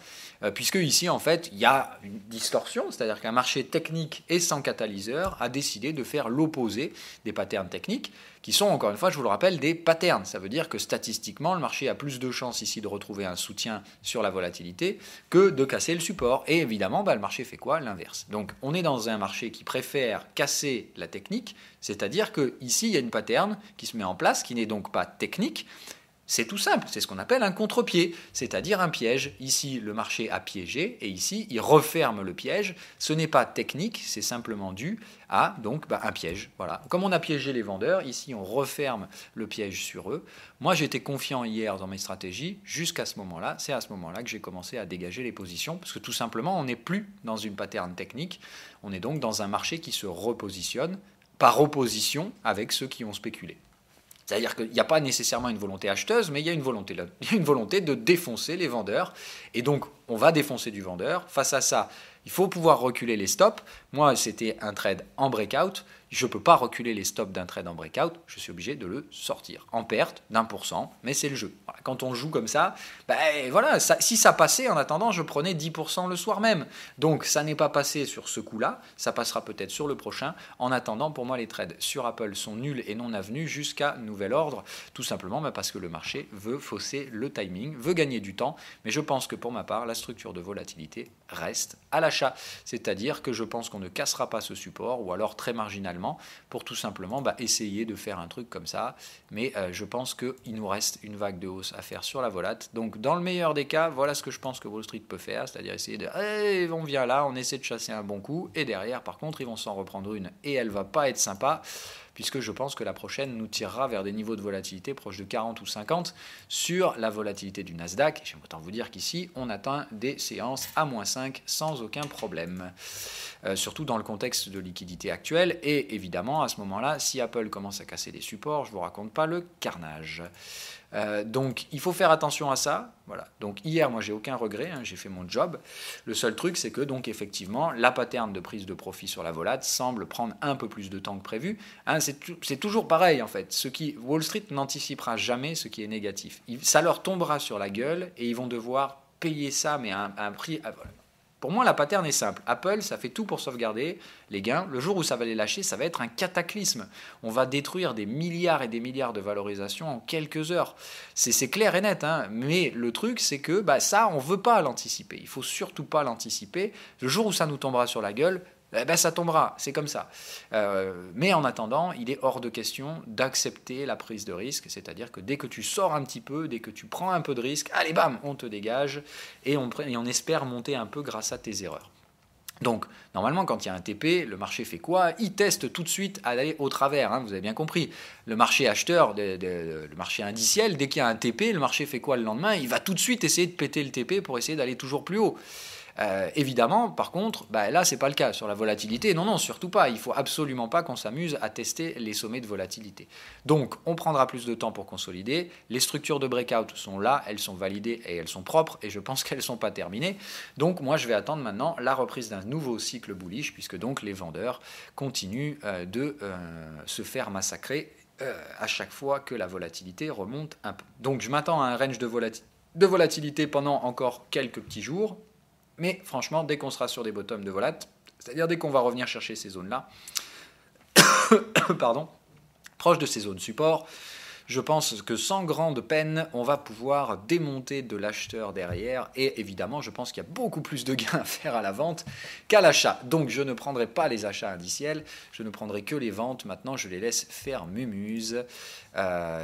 puisque ici, en fait, il y a une distorsion, c'est-à-dire qu'un marché technique et sans catalyseur a décidé de faire l'opposé des patterns techniques, qui sont, encore une fois, je vous le rappelle, des patterns. Ça veut dire que statistiquement, le marché a plus de chances ici de retrouver un soutien sur la volatilité que de casser le support. Et évidemment, le marché fait quoi? L'inverse. Donc, on est dans un marché qui préfère casser la technique, c'est-à-dire qu'ici, il y a une pattern qui se met en place, qui n'est donc pas technique. C'est tout simple, c'est ce qu'on appelle un contre-pied, c'est-à-dire un piège. Ici, le marché a piégé et ici, il referme le piège. Ce n'est pas technique, c'est simplement dû à donc, un piège. Voilà. Comme on a piégé les vendeurs, ici, on referme le piège sur eux. Moi, j'étais confiant hier dans mes stratégies jusqu'à ce moment-là. C'est à ce moment-là que j'ai commencé à dégager les positions parce que tout simplement, on n'est plus dans une pattern technique. On est donc dans un marché qui se repositionne par opposition avec ceux qui ont spéculé. C'est-à-dire qu'il n'y a pas nécessairement une volonté acheteuse, mais il y a une volonté de défoncer les vendeurs. Et donc, on va défoncer du vendeur. Face à ça, il faut pouvoir reculer les stops. Moi, c'était un trade en breakout. Je ne peux pas reculer les stops d'un trade en breakout. Je suis obligé de le sortir en perte d'1%, mais c'est le jeu. Voilà. Quand on joue comme ça, voilà, si ça passait, en attendant, je prenais 10% le soir même. Donc, ça n'est pas passé sur ce coup-là. Ça passera peut-être sur le prochain. En attendant, pour moi, les trades sur Apple sont nuls et non avenus jusqu'à nouvel ordre. Tout simplement parce que le marché veut fausser le timing, veut gagner du temps. Mais je pense que pour ma part, la structure de volatilité reste à l'achat. C'est-à-dire que je pense qu'on ne cassera pas ce support ou alors très marginalement simplement, pour tout simplement essayer de faire un truc comme ça. Mais je pense qu'il nous reste une vague de hausse à faire sur la volat. Donc dans le meilleur des cas, voilà ce que je pense que Wall Street peut faire, c'est-à-dire essayer de on vient là, on essaie de chasser un bon coup, et derrière par contre ils vont s'en reprendre une, et elle va pas être sympa, puisque je pense que la prochaine nous tirera vers des niveaux de volatilité proches de 40 ou 50 sur la volatilité du Nasdaq. J'aime autant vous dire qu'ici, on atteint des séances à -5 sans aucun problème. Surtout dans le contexte de liquidité actuelle. Et évidemment, à ce moment-là, si Apple commence à casser des supports, je ne vous raconte pas le carnage. Donc il faut faire attention à ça. Voilà. Donc hier, moi j'ai aucun regret, j'ai fait mon job. Le seul truc, c'est que donc effectivement la pattern de prise de profit sur la volate semble prendre un peu plus de temps que prévu. C'est toujours pareil en fait. Wall Street n'anticipera jamais ce qui est négatif. Ça leur tombera sur la gueule et ils vont devoir payer ça, mais à un prix. Voilà. Pour moi, la pattern est simple. Apple, ça fait tout pour sauvegarder les gains. Le jour où ça va les lâcher, ça va être un cataclysme. On va détruire des milliards et des milliards de valorisation en quelques heures. C'est clair et net. Mais le truc, c'est que ça, on ne veut pas l'anticiper. Il ne faut surtout pas l'anticiper. Le jour où ça nous tombera sur la gueule, ça tombera, c'est comme ça. Mais en attendant, il est hors de question d'accepter la prise de risque, c'est-à-dire que dès que tu sors un petit peu, dès que tu prends un peu de risque, allez bam, on te dégage et on espère monter un peu grâce à tes erreurs. Donc, normalement, quand il y a un TP, le marché fait quoi? Il teste tout de suite à aller au travers, vous avez bien compris. Le marché acheteur, le marché indiciel, dès qu'il y a un TP, le marché fait quoi le lendemain? Il va tout de suite essayer de péter le TP pour essayer d'aller toujours plus haut. Évidemment, par contre, là, c'est pas le cas. Sur la volatilité, non, surtout pas. Il faut absolument pas qu'on s'amuse à tester les sommets de volatilité. Donc, on prendra plus de temps pour consolider. Les structures de breakout sont là, elles sont validées et elles sont propres, et je pense qu'elles ne sont pas terminées. Donc, moi, je vais attendre maintenant la reprise d'un nouveau cycle bullish, puisque donc les vendeurs continuent de se faire massacrer à chaque fois que la volatilité remonte un peu. Donc, je m'attends à un range de volatilité pendant encore quelques petits jours. Mais franchement, dès qu'on sera sur des bottoms de volat, c'est-à-dire dès qu'on va revenir chercher ces zones-là, proches de ces zones support, je pense que sans grande peine, on va pouvoir démonter de l'acheteur derrière. Et évidemment, je pense qu'il y a beaucoup plus de gains à faire à la vente qu'à l'achat. Donc, je ne prendrai pas les achats indiciels, je ne prendrai que les ventes. Maintenant, je les laisse faire mumuse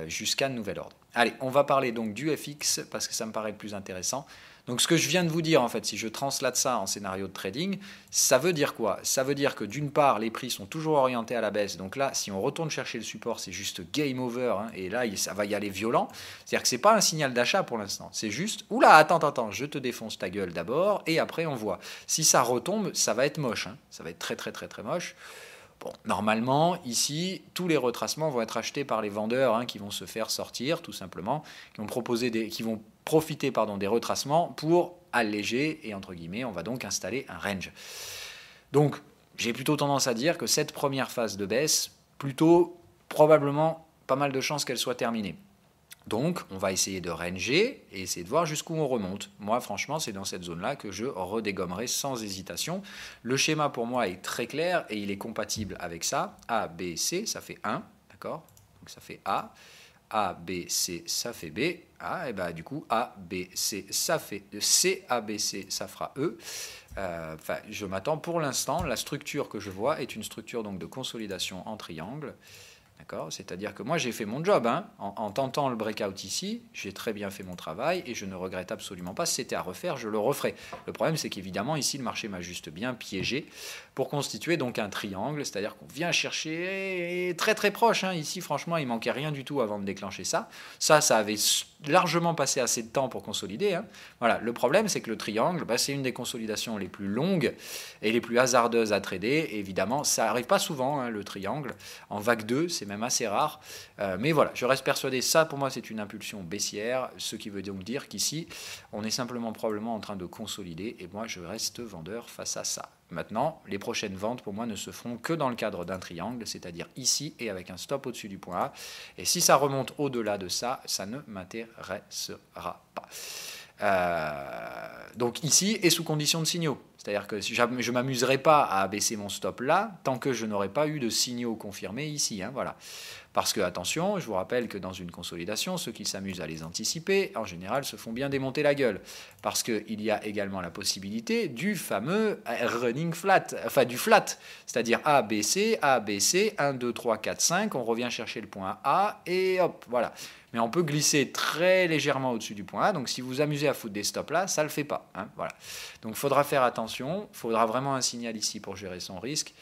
jusqu'à nouvel ordre. Allez, on va parler donc du FX parce que ça me paraît le plus intéressant. Donc ce que je viens de vous dire, en fait, si je translate ça en scénario de trading, ça veut dire quoi? Ça veut dire que d'une part, les prix sont toujours orientés à la baisse. Donc là, si on retourne chercher le support, c'est juste game over. Et là, ça va y aller violent. C'est-à-dire que ce n'est pas un signal d'achat pour l'instant. C'est juste, oula, attends, je te défonce ta gueule d'abord. Et après, on voit. Si ça retombe, ça va être moche. Ça va être très, très, très, très moche. Bon, normalement, ici, tous les retracements vont être achetés par les vendeurs qui vont se faire sortir, tout simplement, qui vont profiter des retracements pour alléger, et entre guillemets, on va donc installer un range. Donc, j'ai plutôt tendance à dire que cette première phase de baisse, plutôt, probablement, pas mal de chances qu'elle soit terminée. Donc, on va essayer de ranger et essayer de voir jusqu'où on remonte. Moi, franchement, c'est dans cette zone-là que je redégommerai sans hésitation. Le schéma, pour moi, est très clair et il est compatible avec ça. A, B, C, ça fait 1, d'accord? Donc, ça fait A. A, B, C, ça fait B. Ah, et du coup, A, B, C, ça fait C. A, B, C, ça fera E. Je m'attends pour l'instant, la structure que je vois est une structure donc de consolidation en triangle. C'est-à-dire que moi j'ai fait mon job, en tentant le breakout ici, j'ai très bien fait mon travail et je ne regrette absolument pas. Si c'était à refaire, je le referai. Le problème c'est qu'évidemment ici le marché m'a juste bien piégé pour constituer donc un triangle, c'est-à-dire qu'on vient chercher très très proche. Ici franchement il manquait rien du tout avant de déclencher ça. Ça avait largement passé assez de temps pour consolider. Voilà. Le problème c'est que le triangle, c'est une des consolidations les plus longues et les plus hasardeuses à trader. Et évidemment ça n'arrive pas souvent, le triangle. En vague 2, c'est même assez rare. Mais voilà, je reste persuadé, ça pour moi c'est une impulsion baissière, ce qui veut donc dire qu'ici, on est simplement probablement en train de consolider et moi je reste vendeur face à ça. Maintenant, les prochaines ventes pour moi ne se feront que dans le cadre d'un triangle, c'est-à-dire ici et avec un stop au-dessus du point A. Et si ça remonte au-delà de ça, ça ne m'intéressera pas. Donc ici et sous condition de signaux. C'est-à-dire que je ne m'amuserai pas à abaisser mon stop là tant que je n'aurai pas eu de signaux confirmés ici. Voilà. Parce que, attention, je vous rappelle que dans une consolidation, ceux qui s'amusent à les anticiper, en général, se font bien démonter la gueule. Parce qu'il y a également la possibilité du fameux running flat, enfin du flat, c'est-à-dire A, B, C, 1, 2, 3, 4, 5, on revient chercher le point A, et hop, voilà. Mais on peut glisser très légèrement au-dessus du point A, donc si vous vous amusez à foutre des stops là, ça ne le fait pas. Voilà. Donc il faudra faire attention, il faudra vraiment un signal ici pour gérer son risque.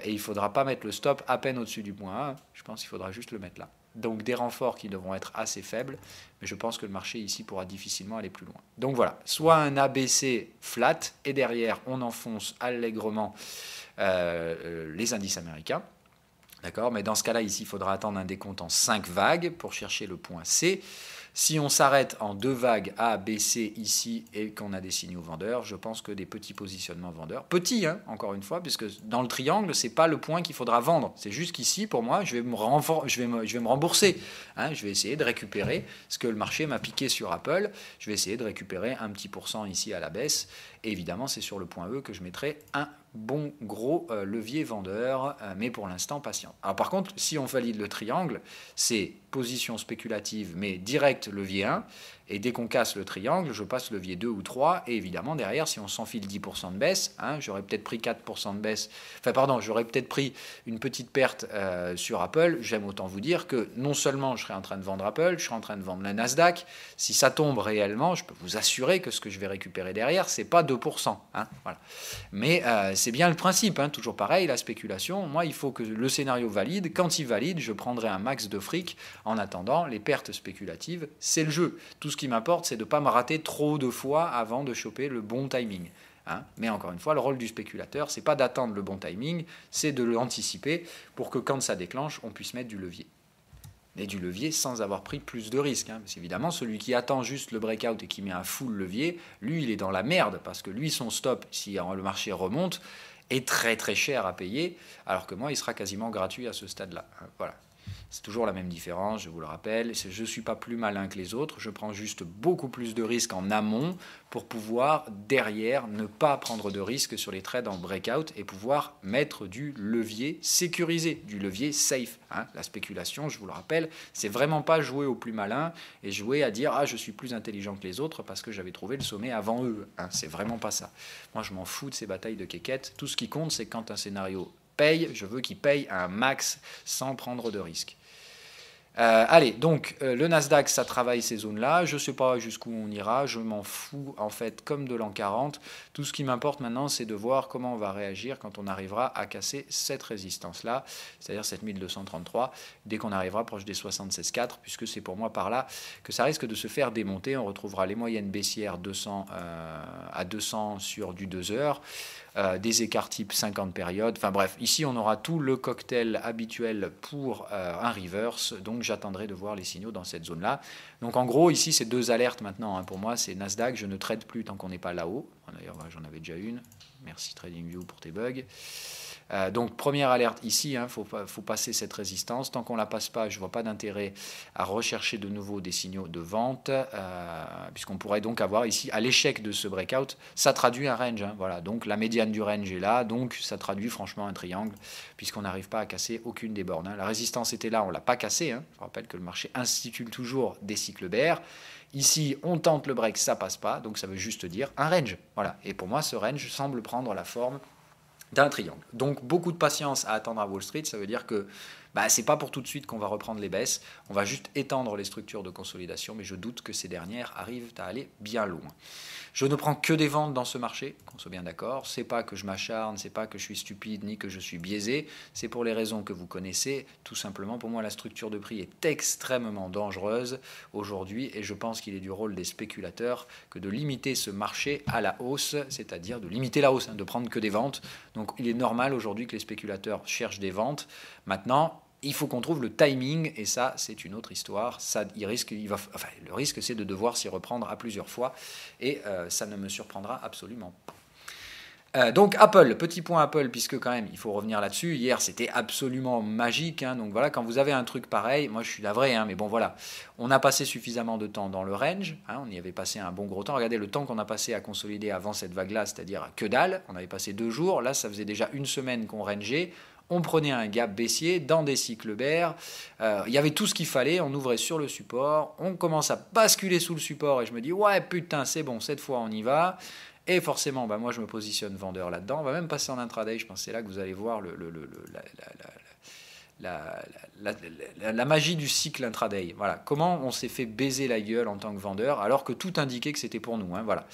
Et il ne faudra pas mettre le stop à peine au-dessus du point A, je pense qu'il faudra juste le mettre là. Donc des renforts qui devront être assez faibles, mais je pense que le marché ici pourra difficilement aller plus loin. Donc voilà, soit un ABC flat, et derrière on enfonce allègrement les indices américains. D'accord, mais dans ce cas-là, ici, il faudra attendre un décompte en 5 vagues pour chercher le point C. Si on s'arrête en 2 vagues A, B, C ici et qu'on a des signaux vendeurs, je pense que des petits positionnements vendeurs, petits, encore une fois, puisque dans le triangle, ce n'est pas le point qu'il faudra vendre. C'est juste qu'ici, pour moi, je vais me rembourser. Je vais essayer de récupérer ce que le marché m'a piqué sur Apple. Je vais essayer de récupérer un petit pourcent ici à la baisse. Et évidemment, c'est sur le point E que je mettrai un bon gros levier vendeur, mais pour l'instant patient. Alors par contre, si on valide le triangle, c'est position spéculative, mais direct levier 1, et dès qu'on casse le triangle, je passe levier 2 ou 3, et évidemment derrière, si on s'enfile 10% de baisse, j'aurais peut-être pris 4% de baisse, j'aurais peut-être pris une petite perte sur Apple. J'aime autant vous dire que non seulement je serai en train de vendre Apple, je serai en train de vendre la Nasdaq. Si ça tombe réellement, je peux vous assurer que ce que je vais récupérer derrière, c'est pas 2%. Voilà. Mais c'est bien le principe, toujours pareil, la spéculation. Moi, il faut que le scénario valide. Quand il valide, je prendrai un max de fric. En attendant, les pertes spéculatives, c'est le jeu. Tout ce qui m'importe, c'est de ne pas me rater trop de fois avant de choper le bon timing. Mais encore une fois, le rôle du spéculateur, c'est pas d'attendre le bon timing, c'est de l'anticiper pour que quand ça déclenche, on puisse mettre du levier. Et du levier sans avoir pris plus de risques. Parce qu'évidemment, celui qui attend juste le breakout et qui met un full levier, lui, il est dans la merde, parce que lui, son stop, si le marché remonte, est très très cher à payer, alors que moi, il sera quasiment gratuit à ce stade-là. Voilà. C'est toujours la même différence, je vous le rappelle. Je ne suis pas plus malin que les autres, je prends juste beaucoup plus de risques en amont pour pouvoir, derrière, ne pas prendre de risques sur les trades en breakout et pouvoir mettre du levier sécurisé, du levier safe. La spéculation, je vous le rappelle, c'est vraiment pas jouer au plus malin et jouer à dire « Ah, je suis plus intelligent que les autres parce que j'avais trouvé le sommet avant eux. » C'est vraiment pas ça. Moi, je m'en fous de ces batailles de quéquettes. Tout ce qui compte, c'est quand un scénario paye, je veux qu'il paye un max sans prendre de risques. Allez, donc le Nasdaq, ça travaille ces zones-là. Je ne sais pas jusqu'où on ira. Je m'en fous, en fait, comme de l'an 40. Tout ce qui m'importe maintenant, c'est de voir comment on va réagir quand on arrivera à casser cette résistance-là, c'est-à-dire 7233, dès qu'on arrivera proche des 76,4, puisque c'est pour moi par là que ça risque de se faire démonter. On retrouvera les moyennes baissières 200 à 200 sur du 2 heures. Des écarts type 50 périodes, enfin bref, ici on aura tout le cocktail habituel pour un reverse, donc j'attendrai de voir les signaux dans cette zone-là. Donc en gros, ici c'est 2 alertes maintenant, pour moi c'est Nasdaq, je ne trade plus tant qu'on n'est pas là-haut, d'ailleurs j'en avais déjà une, merci TradingView pour tes bugs. Donc première alerte ici, faut passer cette résistance. Tant qu'on ne la passe pas, je ne vois pas d'intérêt à rechercher de nouveau des signaux de vente, puisqu'on pourrait donc avoir ici, à l'échec de ce breakout, ça traduit un range. Voilà, donc la médiane du range est là, donc ça traduit franchement un triangle, puisqu'on n'arrive pas à casser aucune des bornes. La résistance était là, on ne l'a pas cassée. Je rappelle que le marché institue toujours des cycles bear. Ici, on tente le break, ça ne passe pas, donc ça veut juste dire un range. Voilà. Et pour moi, ce range semble prendre la forme d'un triangle. Donc beaucoup de patience à attendre à Wall Street, ça veut dire que c'est pas pour tout de suite qu'on va reprendre les baisses, on va juste étendre les structures de consolidation, mais je doute que ces dernières arrivent à aller bien loin. Je ne prends que des ventes dans ce marché, qu'on soit bien d'accord, c'est pas que je m'acharne, c'est pas que je suis stupide, ni que je suis biaisé, c'est pour les raisons que vous connaissez, tout simplement pour moi la structure de prix est extrêmement dangereuse aujourd'hui, et je pense qu'il est du rôle des spéculateurs que de limiter ce marché à la hausse, c'est-à-dire de limiter la hausse, de prendre que des ventes. Donc il est normal aujourd'hui que les spéculateurs cherchent des ventes. Maintenant, il faut qu'on trouve le timing, et ça, c'est une autre histoire. Le risque, c'est de devoir s'y reprendre à plusieurs fois, et ça ne me surprendra absolument pas. Donc Apple, petit point Apple, puisque quand même il faut revenir là-dessus. Hier c'était absolument magique, hein. Donc voilà, quand vous avez un truc pareil, moi je suis navré, hein, mais bon voilà, on a passé suffisamment de temps dans le range, hein, on y avait passé un bon gros temps. Regardez le temps qu'on a passé à consolider avant cette vague-là, c'est-à-dire que dalle, on avait passé 2 jours, là ça faisait déjà une semaine qu'on rangeait. On prenait un gap baissier dans des cycles bears. Il y avait tout ce qu'il fallait. On ouvrait sur le support. On commence à basculer sous le support. Et je me dis, ouais, putain, c'est bon, cette fois, on y va. Et forcément, moi, je me positionne vendeur là-dedans. On va même passer en intraday. Je pense que c'est là que vous allez voir la magie du cycle intraday. Voilà. Comment on s'est fait baiser la gueule en tant que vendeur, alors que tout indiquait que c'était pour nous. Hein, voilà.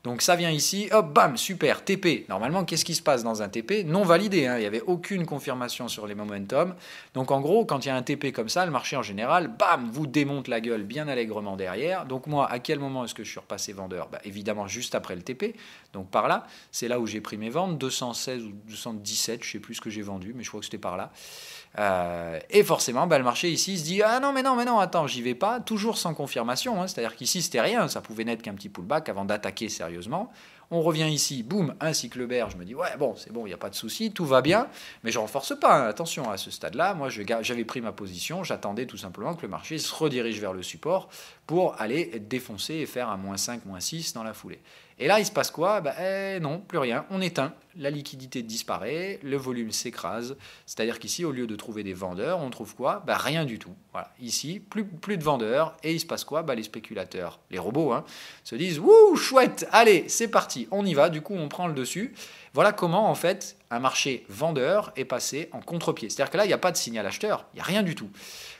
Donc ça vient ici, hop, bam, super, TP. Normalement, qu'est-ce qui se passe dans un TP? Non validé, hein, il n'y avait aucune confirmation sur les momentum. Donc en gros, quand il y a un TP comme ça, le marché en général, bam, vous démonte la gueule bien allègrement derrière. Donc moi, à quel moment est-ce que je suis repassé vendeur? Évidemment, juste après le TP. Donc par là, c'est là où j'ai pris mes ventes, 216 ou 217, je ne sais plus ce que j'ai vendu, mais je crois que c'était par là. Et forcément, le marché ici se dit ah non mais non attends, j'y vais pas, toujours sans confirmation, hein, c'est-à-dire qu'ici c'était rien, ça pouvait n'être qu'un petit pullback avant d'attaquer sérieusement. On revient ici, boum, un cycle bear, je me dis ouais bon c'est bon, il n'y a pas de souci, tout va bien, mais je renforce pas, hein, attention à ce stade-là, moi j'avais pris ma position, j'attendais tout simplement que le marché se redirige vers le support pour aller défoncer et faire un -5, -6 dans la foulée. Et là, il se passe quoi? Non, plus rien. On éteint, la liquidité disparaît, le volume s'écrase. C'est-à-dire qu'ici, au lieu de trouver des vendeurs, on trouve quoi? Rien du tout. Voilà. Ici, plus de vendeurs. Et il se passe quoi? Les spéculateurs, les robots, hein, se disent « Wouh, chouette, allez, c'est parti, on y va ». Du coup, on prend le dessus. Voilà comment, en fait, un marché vendeur est passé en contre-pied. C'est-à-dire que là, il n'y a pas de signal acheteur, il n'y a rien du tout.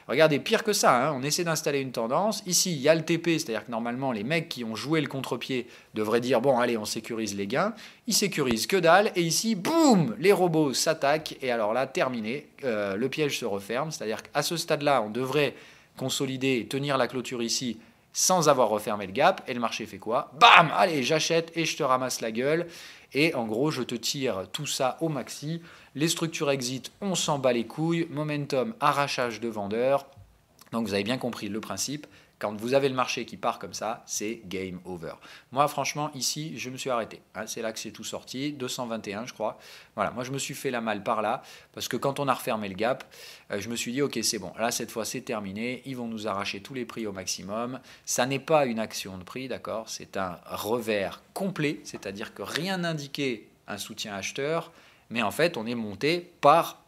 Regardez, pire que ça, hein, on essaie d'installer une tendance. Ici, il y a le TP, c'est-à-dire que normalement, les mecs qui ont joué le contre-pied devraient dire « Bon, allez, on sécurise les gains ». Ils sécurisent que dalle. Et ici, boum, les robots s'attaquent. Et alors là, terminé, le piège se referme. C'est-à-dire qu'à ce stade-là, on devrait consolider et tenir la clôture ici sans avoir refermé le gap. Et le marché fait quoi? Bam! Allez, j'achète et je te ramasse la gueule. Et en gros, je te tire tout ça au maxi. Les structures exit, on s'en bat les couilles. Momentum, arrachage de vendeurs. Donc vous avez bien compris le principe. Quand vous avez le marché qui part comme ça, c'est game over. Moi, franchement, ici, je me suis arrêté. Hein, c'est là que c'est tout sorti, 221, je crois. Voilà, moi, je me suis fait la malle par là, parce que quand on a refermé le gap, je me suis dit, ok, c'est bon, là, cette fois, c'est terminé. Ils vont nous arracher tous les prix au maximum. Ça n'est pas une action de prix, d'accord? C'est un revers complet, c'est-à-dire que rien n'indiquait un soutien acheteur, mais en fait, on est monté par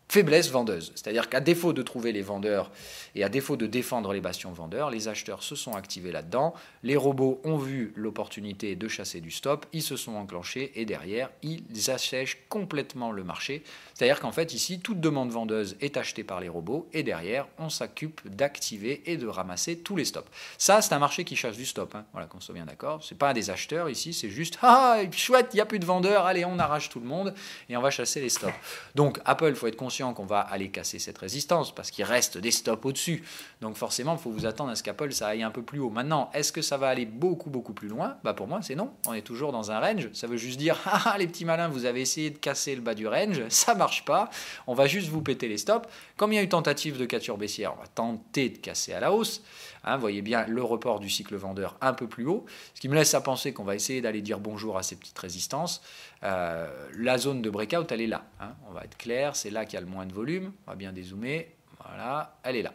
faiblesse vendeuse. C'est-à-dire qu'à défaut de trouver les vendeurs et à défaut de défendre les bastions vendeurs, les acheteurs se sont activés là-dedans, les robots ont vu l'opportunité de chasser du stop, ils se sont enclenchés et derrière, ils assèchent complètement le marché. C'est-à-dire qu'en fait, ici, toute demande vendeuse est achetée par les robots et derrière, on s'occupe d'activer et de ramasser tous les stops. Ça, c'est un marché qui chasse du stop, hein. Voilà, qu'on soit bien d'accord. Ce n'est pas des acheteurs ici, c'est juste « Ah, chouette, il n'y a plus de vendeurs, allez, on arrache tout le monde et on va chasser les stops. » Donc, Apple, il faut être conscient qu'on va aller casser cette résistance parce qu'il reste des stops au-dessus. Donc forcément, il faut vous attendre à ce qu'Apple ça aille un peu plus haut. Maintenant, est-ce que ça va aller beaucoup plus loin? Pour moi, c'est non. On est toujours dans un range. Ça veut juste dire, ah les petits malins, vous avez essayé de casser le bas du range, ça marche pas. On va juste vous péter les stops. Comme il y a eu tentative de cassure baissière, on va tenter de casser à la hausse. Hein, voyez bien le report du cycle vendeur un peu plus haut, ce qui me laisse à penser qu'on va essayer d'aller dire bonjour à ces petites résistances. La zone de breakout, elle est là. Hein, on va être clair, c'est là qu'il y a le moins de volume. On va bien dézoomer. Voilà, elle est là.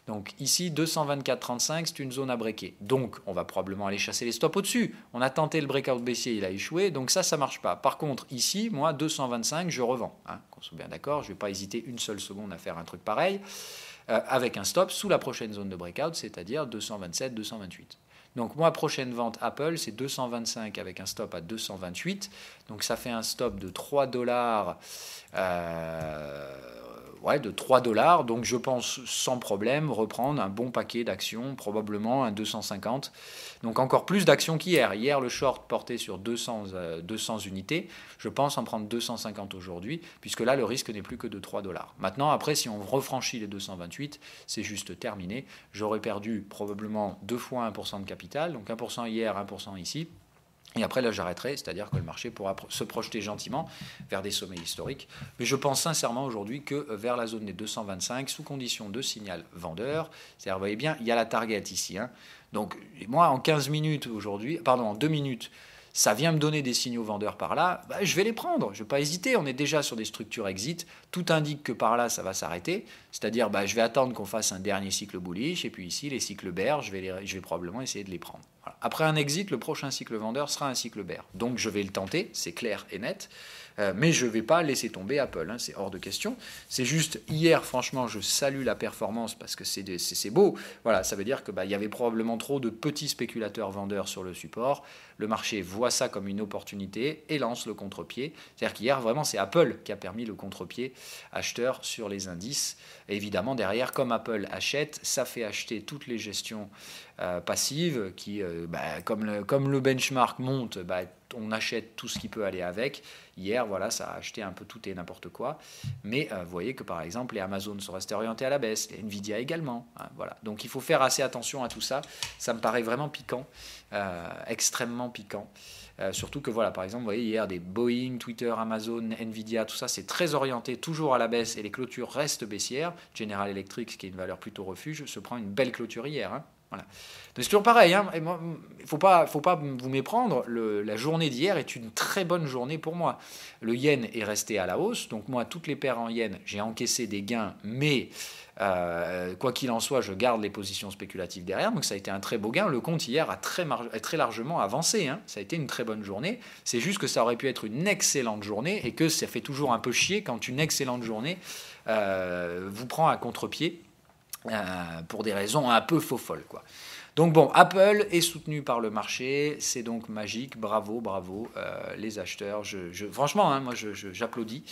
Donc ici, 224,35, c'est une zone à breaker. Donc, on va probablement aller chasser les stops au-dessus. On a tenté le breakout baissier, il a échoué, donc ça marche pas. Par contre, ici, moi, 225, je revends. Hein, qu'on soit bien d'accord, je ne vais pas hésiter une seule seconde à faire un truc pareil. Avec un stop sous la prochaine zone de breakout, c'est-à-dire 227, 228. Donc moi, prochaine vente Apple, c'est 225 avec un stop à 228. Donc ça fait un stop de 3 dollars. De 3 dollars. Donc je pense sans problème reprendre un bon paquet d'actions, probablement un 250. Donc encore plus d'actions qu'hier. Hier, le short portait sur 200 unités. Je pense en prendre 250 aujourd'hui, puisque là, le risque n'est plus que de 3 dollars. Maintenant, après, si on refranchit les 228, c'est juste terminé. J'aurais perdu probablement 2 fois 1% de capital. Donc 1% hier, 1% ici. Et après, là, j'arrêterai, c'est-à-dire que le marché pourra se projeter gentiment vers des sommets historiques. Mais je pense sincèrement aujourd'hui que vers la zone des 225, sous condition de signal vendeur, c'est-à-dire, vous voyez bien, il y a la target ici. Hein. Donc, moi, en 15 minutes aujourd'hui, pardon, en 2 minutes, ça vient me donner des signaux vendeurs par là, bah, je vais les prendre, je ne vais pas hésiter, on est déjà sur des structures exit, tout indique que par là ça va s'arrêter, c'est-à-dire bah, je vais attendre qu'on fasse un dernier cycle bullish, et puis ici les cycles bear, je vais probablement essayer de les prendre. Voilà. Après un exit, le prochain cycle vendeur sera un cycle bear, donc je vais le tenter, c'est clair et net, mais je ne vais pas laisser tomber Apple, hein, c'est hors de question. C'est juste, hier, franchement, je salue la performance parce que c'est beau. Voilà, ça veut dire que y avait probablement trop de petits spéculateurs vendeurs sur le support. Le marché voit ça comme une opportunité et lance le contre-pied. C'est-à-dire qu'hier, vraiment, c'est Apple qui a permis le contre-pied acheteur sur les indices. Et évidemment, derrière, comme Apple achète, ça fait acheter toutes les gestions passives qui, comme le benchmark monte, on achète tout ce qui peut aller avec. Hier, voilà, ça a acheté un peu tout et n'importe quoi. Mais vous voyez que par exemple, les Amazon sont restés orientés à la baisse, les Nvidia également. Hein, voilà. Donc il faut faire assez attention à tout ça. Ça me paraît vraiment piquant, extrêmement piquant. Surtout que voilà, par exemple, vous voyez hier des Boeing, Twitter, Amazon, Nvidia, tout ça, c'est très orienté toujours à la baisse et les clôtures restent baissières. General Electric, qui est une valeur plutôt refuge, se prend une belle clôture hier. Hein. Voilà. C'est toujours pareil, hein. Il ne faut pas vous méprendre, la journée d'hier est une très bonne journée pour moi. Le yen est resté à la hausse, donc moi, toutes les paires en yen, j'ai encaissé des gains, mais quoi qu'il en soit, je garde les positions spéculatives derrière, donc ça a été un très beau gain. Le compte hier a très largement avancé, hein. Ça a été une très bonne journée, c'est juste que ça aurait pu être une excellente journée, et que ça fait toujours un peu chier quand une excellente journée vous prend à contre-pied. Pour des raisons un peu faux-folles, quoi. Donc bon, Apple est soutenu par le marché, c'est donc magique, bravo, les acheteurs. Franchement, hein, moi j'applaudis.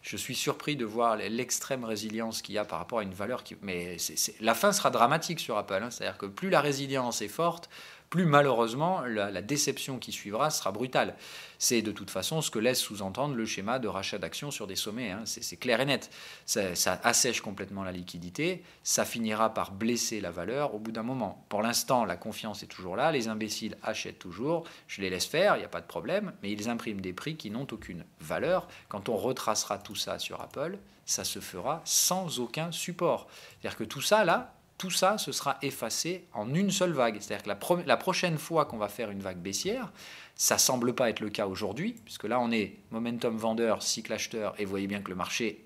Je suis surpris de voir l'extrême résilience qu'il y a par rapport à une valeur qui... Mais la fin sera dramatique sur Apple, hein, c'est-à-dire que plus la résilience est forte, plus malheureusement la déception qui suivra sera brutale. C'est de toute façon ce que laisse sous-entendre le schéma de rachat d'actions sur des sommets. Hein. C'est clair et net. Ça assèche complètement la liquidité, ça finira par blesser la valeur au bout d'un moment. Pour l'instant, la confiance est toujours là, les imbéciles achètent toujours, je les laisse faire, il n'y a pas de problème, mais ils impriment des prix qui n'ont aucune valeur. Quand on retracera tout ça sur Apple, ça se fera sans aucun support. C'est-à-dire que tout ça, là, tout ça, ce sera effacé en une seule vague. C'est-à-dire que la prochaine fois qu'on va faire une vague baissière, ça ne semble pas être le cas aujourd'hui, puisque là, on est momentum vendeur, cycle acheteur, et vous voyez bien que le marché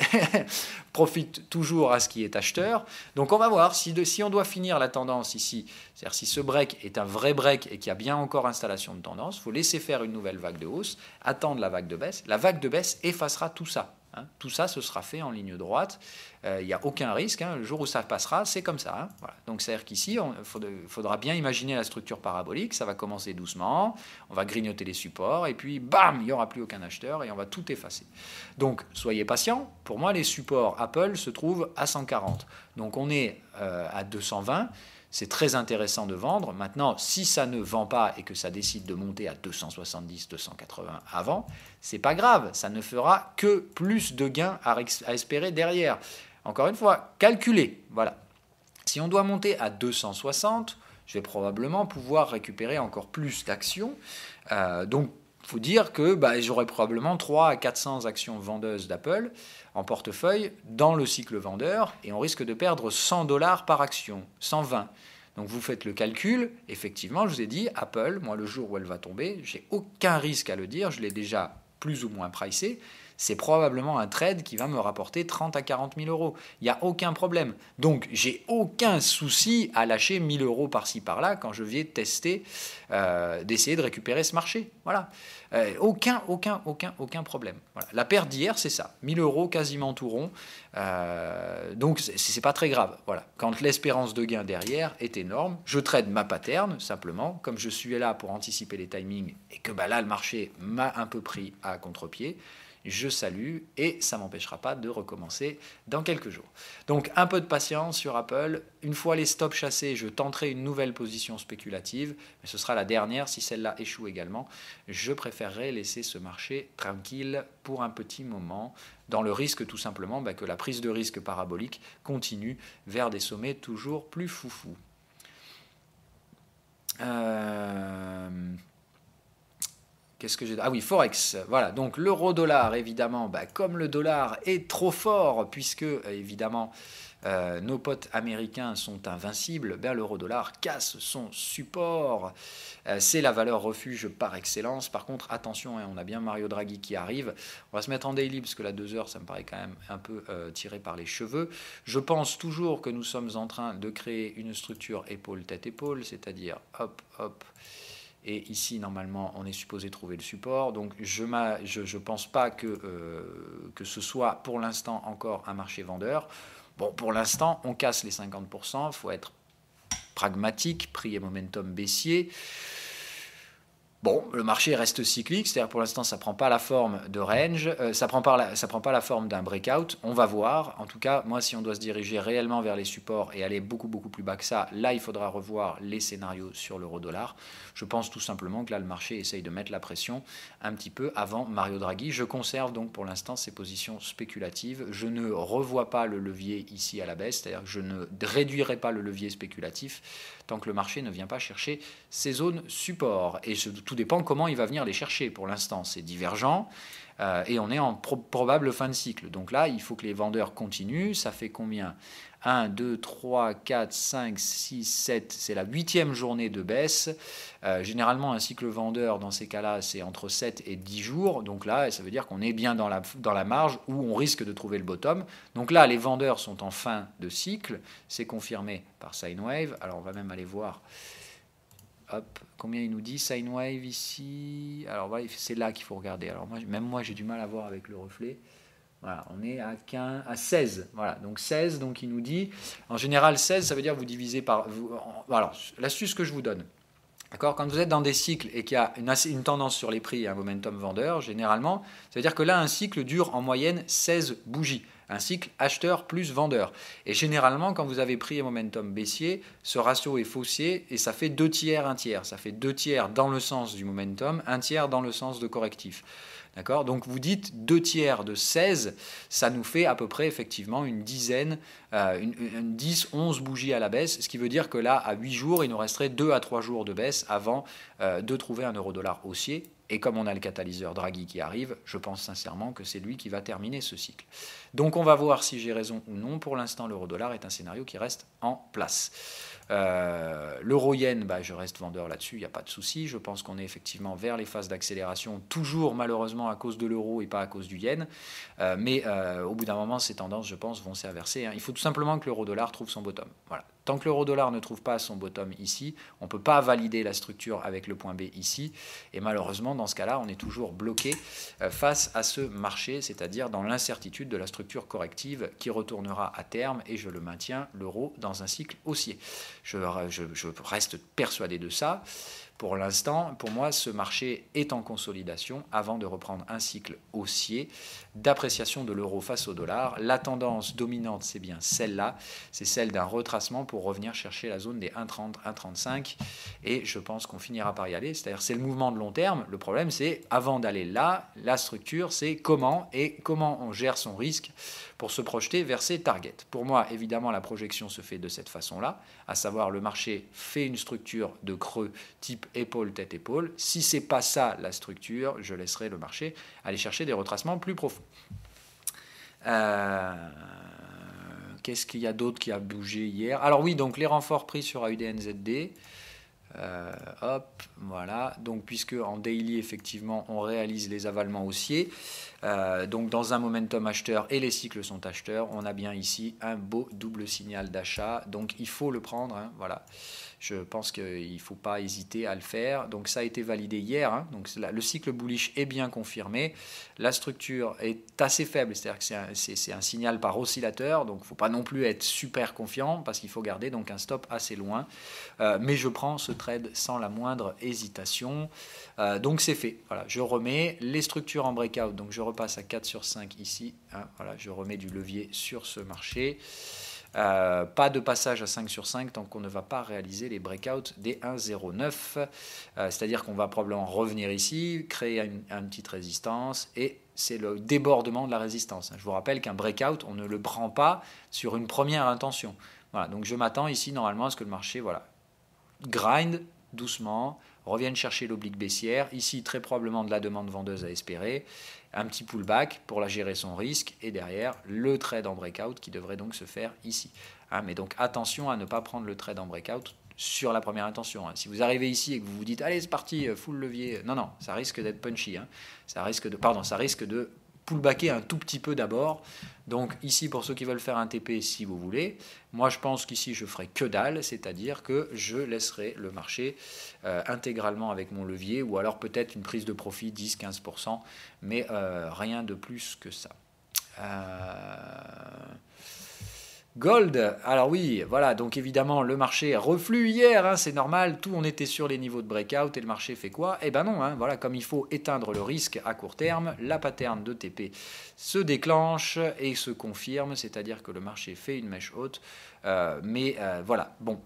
profite toujours à ce qui est acheteur. Donc on va voir si on doit finir la tendance ici, c'est-à-dire si ce break est un vrai break et qu'il y a bien encore installation de tendance, il faut laisser faire une nouvelle vague de hausse, attendre la vague de baisse. La vague de baisse effacera tout ça. Hein, tout ça, ce sera fait en ligne droite. Il n'y a aucun risque. Hein, le jour où ça passera, c'est comme ça. Hein, voilà. Donc, c'est-à-dire qu'ici, il faudra bien imaginer la structure parabolique. Ça va commencer doucement. On va grignoter les supports. Et puis, bam, il n'y aura plus aucun acheteur et on va tout effacer. Donc, soyez patients. Pour moi, les supports Apple se trouvent à 140. Donc, on est à 220. C'est très intéressant de vendre. Maintenant, si ça ne vend pas et que ça décide de monter à 270, 280 avant, c'est pas grave. Ça ne fera que plus de gains à espérer derrière. Encore une fois, calculez. Voilà. Si on doit monter à 260, je vais probablement pouvoir récupérer encore plus d'actions. Donc, il faut dire que j'aurai probablement 300 à 400 actions vendeuses d'Apple en portefeuille dans le cycle vendeur et on risque de perdre $100 par action, 120. Donc vous faites le calcul, effectivement, je vous ai dit, Apple, moi le jour où elle va tomber, j'ai aucun risque à le dire, je l'ai déjà plus ou moins pricé, c'est probablement un trade qui va me rapporter 30 à 40 000 euros. Il n'y a aucun problème. Donc, j'ai aucun souci à lâcher 1 000 euros par-ci, par-là quand je viens tester, d'essayer de récupérer ce marché. Voilà. Aucun problème. Voilà. La perte d'hier, c'est ça. 1 000 euros, quasiment tout rond. Donc, c'est pas très grave. Voilà. Quand l'espérance de gain derrière est énorme, je trade ma pattern, simplement. Comme je suis là pour anticiper les timings et que là, le marché m'a un peu pris à contre-pied, je salue et ça ne m'empêchera pas de recommencer dans quelques jours. Donc un peu de patience sur Apple. Une fois les stops chassés, je tenterai une nouvelle position spéculative, mais ce sera la dernière. Si celle-là échoue également, je préférerais laisser ce marché tranquille pour un petit moment, dans le risque tout simplement que la prise de risque parabolique continue vers des sommets toujours plus foufous. Qu'est-ce que j'ai... Ah oui, Forex. Voilà, donc l'euro-dollar, évidemment, comme le dollar est trop fort, puisque, évidemment, nos potes américains sont invincibles, l'euro-dollar casse son support. C'est la valeur refuge par excellence. Par contre, attention, on a bien Mario Draghi qui arrive. On va se mettre en daily, parce que la 2 heures, ça me paraît quand même un peu tiré par les cheveux. Je pense toujours que nous sommes en train de créer une structure épaule-tête-épaule, c'est-à-dire hop, hop. Et ici, normalement, on est supposé trouver le support. Donc, je ne pense pas que ce soit pour l'instant encore un marché vendeur. Bon, pour l'instant, on casse les 50%. Il faut être pragmatique, prix et momentum baissier. Bon, le marché reste cyclique, c'est-à-dire pour l'instant ça ne prend pas la forme de range, ça prend pas la forme d'un breakout, on va voir. En tout cas, moi si on doit se diriger réellement vers les supports et aller beaucoup plus bas que ça, là il faudra revoir les scénarios sur l'euro-dollar. Je pense tout simplement que là le marché essaye de mettre la pression un petit peu avant Mario Draghi. Je conserve donc pour l'instant ces positions spéculatives. Je ne revois pas le levier ici à la baisse, c'est-à-dire que je ne réduirai pas le levier spéculatif tant que le marché ne vient pas chercher ces zones support. Et tout dépend comment il va venir les chercher. Pour l'instant, c'est divergent et on est en probable fin de cycle. Donc là, il faut que les vendeurs continuent. Ça fait combien ? 1, 2, 3, 4, 5, 6, 7, c'est la 8e journée de baisse. Généralement, un cycle vendeur, dans ces cas-là, c'est entre 7 et 10 jours. Donc là, ça veut dire qu'on est bien dans la marge où on risque de trouver le bottom. Donc là, les vendeurs sont en fin de cycle. C'est confirmé par Sinewave. Alors, on va même aller voir. Hop, combien il nous dit Sinewave ici? Alors, voilà, c'est là qu'il faut regarder. Alors, même moi, j'ai du mal à voir avec le reflet. Voilà, on est à 16. Voilà, donc 16, donc il nous dit, en général 16, ça veut dire vous divisez par... alors, l'astuce que je vous donne, d'accord, quand vous êtes dans des cycles et qu'il y a une tendance sur les prix et un momentum vendeur, généralement, ça veut dire que là, un cycle dure en moyenne 16 bougies. Un cycle acheteur plus vendeur. Et généralement, quand vous avez prix et momentum baissier, ce ratio est faussé et ça fait 2 tiers, 1 tiers. Ça fait 2 tiers dans le sens du momentum, 1 tiers dans le sens de correctif. D'accord ? Donc vous dites 2 tiers de 16, ça nous fait à peu près effectivement une dizaine, une 10, 11 bougies à la baisse, ce qui veut dire que là, à 8 jours, il nous resterait 2 à 3 jours de baisse avant de trouver un euro-dollar haussier. Et comme on a le catalyseur Draghi qui arrive, je pense sincèrement que c'est lui qui va terminer ce cycle. Donc on va voir si j'ai raison ou non. Pour l'instant, l'euro-dollar est un scénario qui reste en place. L'euro-yen, je reste vendeur là-dessus, il n'y a pas de souci. Je pense qu'on est effectivement vers les phases d'accélération, toujours malheureusement à cause de l'euro et pas à cause du yen. Mais au bout d'un moment, ces tendances, je pense, vont s'inverser. Il faut tout simplement que l'euro-dollar trouve son bottom. Voilà. Tant que l'euro-dollar ne trouve pas son bottom ici, on ne peut pas valider la structure avec le point B ici. Et malheureusement, dans ce cas-là, on est toujours bloqué face à ce marché, c'est-à-dire dans l'incertitude de la structure corrective qui retournera à terme, et je le maintiens, l'euro dans un cycle haussier. Je reste persuadé de ça. Pour l'instant, pour moi, ce marché est en consolidation avant de reprendre un cycle haussier d'appréciation de l'euro face au dollar. La tendance dominante, c'est bien celle-là. C'est celle d'un retracement pour revenir chercher la zone des 1,30, 1,35. Et je pense qu'on finira par y aller. C'est-à-dire, c'est le mouvement de long terme. Le problème, c'est avant d'aller là, la structure, c'est comment on gère son risque pour se projeter vers ses targets. Pour moi, évidemment, la projection se fait de cette façon-là, à savoir le marché fait une structure de creux type épaule, tête, épaule. Si ce n'est pas ça la structure, je laisserai le marché aller chercher des retracements plus profonds. Qu'est-ce qu'il y a d'autre qui a bougé hier? Alors oui, donc les renforts pris sur AUD/NZD. Hop, voilà. Donc puisque en daily, effectivement, on réalise les avalements haussiers, donc dans un momentum acheteur et les cycles sont acheteurs, on a bien ici un beau double signal d'achat. Donc il faut le prendre, hein, voilà. Je pense qu'il ne faut pas hésiter à le faire. Donc ça a été validé hier. Hein. Donc le cycle bullish est bien confirmé. La structure est assez faible, c'est-à-dire que c'est un signal par oscillateur. Donc il ne faut pas non plus être super confiant parce qu'il faut garder donc un stop assez loin. Mais je prends ce trade sans la moindre hésitation. Donc c'est fait. Voilà, je remets les structures en breakout. Donc je repasse à 4 sur 5 ici. Hein. Voilà, je remets du levier sur ce marché. Pas de passage à 5 sur 5 tant qu'on ne va pas réaliser les breakouts des 1,09. C'est-à-dire qu'on va probablement revenir ici, créer une petite résistance et c'est le débordement de la résistance. Je vous rappelle qu'un breakout, on ne le prend pas sur une première intention. Voilà, donc je m'attends ici normalement à ce que le marché grind, doucement, revienne chercher l'oblique baissière. Ici, très probablement de la demande vendeuse à espérer. Un petit pullback pour la gérer son risque. Et derrière, le trade en breakout qui devrait donc se faire ici. Mais donc attention à ne pas prendre le trade en breakout sur la première intention. Si vous arrivez ici et que vous vous dites « Allez, c'est parti, full levier », non, ça risque d'être punchy. Ça risque de pullbacker un tout petit peu d'abord. Donc ici, pour ceux qui veulent faire un TP, si vous voulez, moi je pense qu'ici je ferai que dalle, c'est-à-dire que je laisserai le marché intégralement avec mon levier, ou alors peut-être une prise de profit 10-15%, mais rien de plus que ça. Gold, alors oui, voilà, donc évidemment le marché reflue hier, c'est normal, on était sur les niveaux de breakout et le marché fait quoi? Eh ben non, voilà, comme il faut éteindre le risque à court terme, la pattern de TP se déclenche et se confirme, c'est-à-dire que le marché fait une mèche haute, voilà, bon.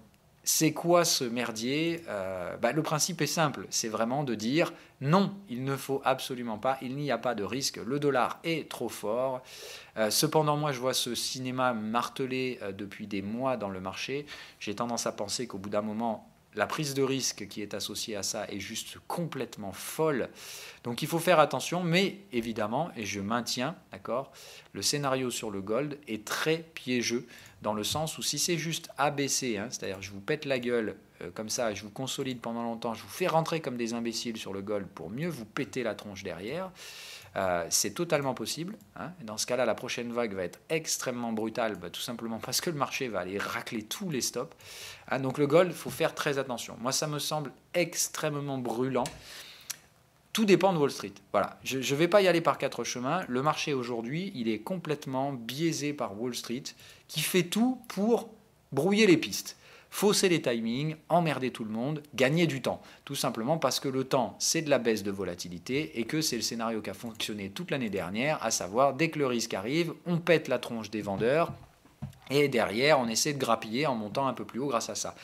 C'est quoi ce merdier? Le principe est simple, c'est vraiment de dire non, il ne faut absolument pas, il n'y a pas de risque, le dollar est trop fort. Cependant, moi je vois ce cinéma martelé depuis des mois dans le marché. J'ai tendance à penser qu'au bout d'un moment, la prise de risque qui est associée à ça est juste complètement folle. Donc il faut faire attention, mais évidemment, et je maintiens, d'accord, le scénario sur le gold est très piégeux, dans le sens où si c'est juste ABC, c'est-à-dire je vous pète la gueule comme ça, je vous consolide pendant longtemps, je vous fais rentrer comme des imbéciles sur le gold pour mieux vous péter la tronche derrière, c'est totalement possible. Dans ce cas-là, la prochaine vague va être extrêmement brutale, tout simplement parce que le marché va aller racler tous les stops. Donc le gold, il faut faire très attention. Moi, ça me semble extrêmement brûlant. Tout dépend de Wall Street. Voilà. Je ne vais pas y aller par quatre chemins. Le marché aujourd'hui, il est complètement biaisé par Wall Street, qui fait tout pour brouiller les pistes, fausser les timings, emmerder tout le monde, gagner du temps. Tout simplement parce que le temps, c'est de la baisse de volatilité et que c'est le scénario qui a fonctionné toute l'année dernière, à savoir, dès que le risque arrive, on pète la tronche des vendeurs et derrière, on essaie de grappiller en montant un peu plus haut grâce à ça.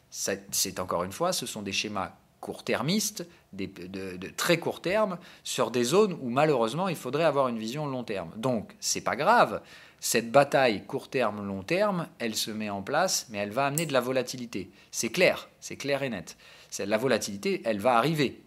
C'est encore une fois, ce sont des schémas court-termistes, de très court terme, sur des zones où malheureusement il faudrait avoir une vision long terme. Donc c'est pas grave, cette bataille court terme, long terme, elle se met en place, mais elle va amener de la volatilité. C'est clair et net. La volatilité, elle va arriver.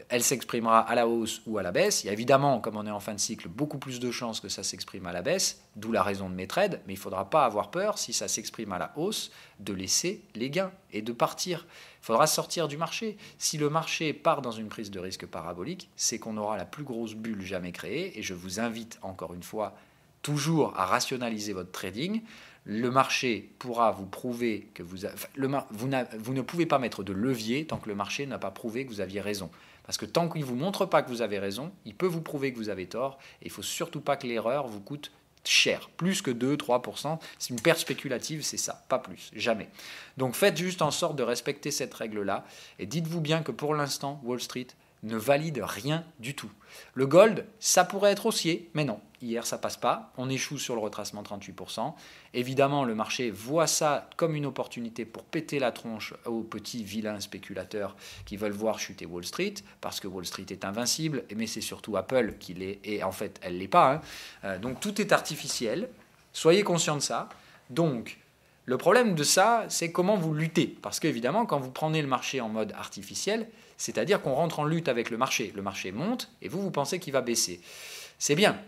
Elle s'exprimera à la hausse ou à la baisse. Il y a évidemment, comme on est en fin de cycle, beaucoup plus de chances que ça s'exprime à la baisse, d'où la raison de mes trades, mais il ne faudra pas avoir peur, si ça s'exprime à la hausse, de laisser les gains et de partir. Il faudra sortir du marché. Si le marché part dans une prise de risque parabolique, c'est qu'on aura la plus grosse bulle jamais créée, et je vous invite encore une fois toujours à rationaliser votre trading. Le marché pourra vous prouver que vous ne pouvez pas mettre de levier tant que le marché n'a pas prouvé que vous aviez raison. Parce que tant qu'il ne vous montre pas que vous avez raison, il peut vous prouver que vous avez tort, et il ne faut surtout pas que l'erreur vous coûte cher, plus que 2-3%. C'est une paire spéculative, c'est ça, pas plus, jamais. Donc faites juste en sorte de respecter cette règle-là, et dites-vous bien que pour l'instant, Wall Street ne valide rien du tout. Le gold, ça pourrait être haussier, mais non. Hier, ça passe pas. On échoue sur le retracement 38%. Évidemment, le marché voit ça comme une opportunité pour péter la tronche aux petits vilains spéculateurs qui veulent voir chuter Wall Street, parce que Wall Street est invincible, mais c'est surtout Apple qui l'est, et en fait, elle ne l'est pas. Donc tout est artificiel. Soyez conscients de ça. Donc, le problème de ça, c'est comment vous luttez. Parce qu'évidemment, quand vous prenez le marché en mode artificiel, c'est-à-dire qu'on rentre en lutte avec le marché monte et vous pensez qu'il va baisser. C'est bien.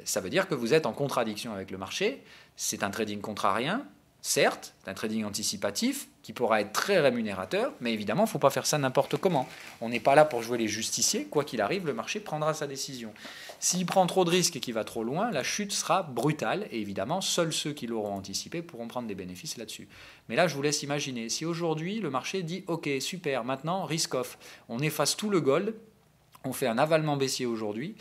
Ça veut dire que vous êtes en contradiction avec le marché. C'est un trading contrarien, certes, c'est un trading anticipatif qui pourra être très rémunérateur, mais évidemment, il ne faut pas faire ça n'importe comment. On n'est pas là pour jouer les justiciers. Quoi qu'il arrive, le marché prendra sa décision. S'il prend trop de risques et qu'il va trop loin, la chute sera brutale. Et évidemment, seuls ceux qui l'auront anticipé pourront prendre des bénéfices là-dessus. Mais là, je vous laisse imaginer. Si aujourd'hui, le marché dit « Ok, super, maintenant, risk off. On efface tout le gold. On fait un avalement baissier aujourd'hui. »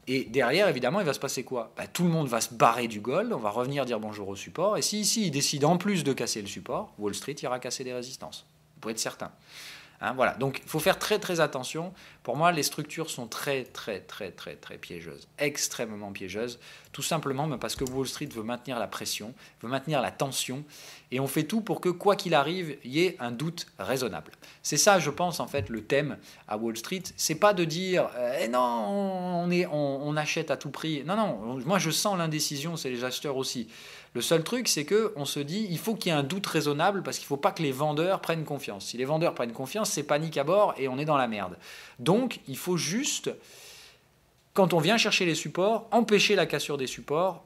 Et derrière, évidemment, il va se passer quoi? Tout le monde va se barrer du gold, on va revenir dire bonjour au support, et si ici, il décide en plus de casser le support, Wall Street ira casser des résistances. Vous pouvez être certain. Voilà. Donc, il faut faire très, très attention. Pour moi, les structures sont très, très, très, très, très piégeuses, extrêmement piégeuses. Tout simplement parce que Wall Street veut maintenir la pression, veut maintenir la tension, et on fait tout pour que, quoi qu'il arrive, il y ait un doute raisonnable. C'est ça, je pense, en fait, le thème à Wall Street. C'est pas de dire non, on achète à tout prix. Non, non, moi je sens l'indécision, c'est les acheteurs aussi. Le seul truc, c'est qu'on se dit il faut qu'il y ait un doute raisonnable parce qu'il ne faut pas que les vendeurs prennent confiance. Si les vendeurs prennent confiance, c'est panique à bord et on est dans la merde. Donc, il faut juste, quand on vient chercher les supports, empêcher la cassure des supports.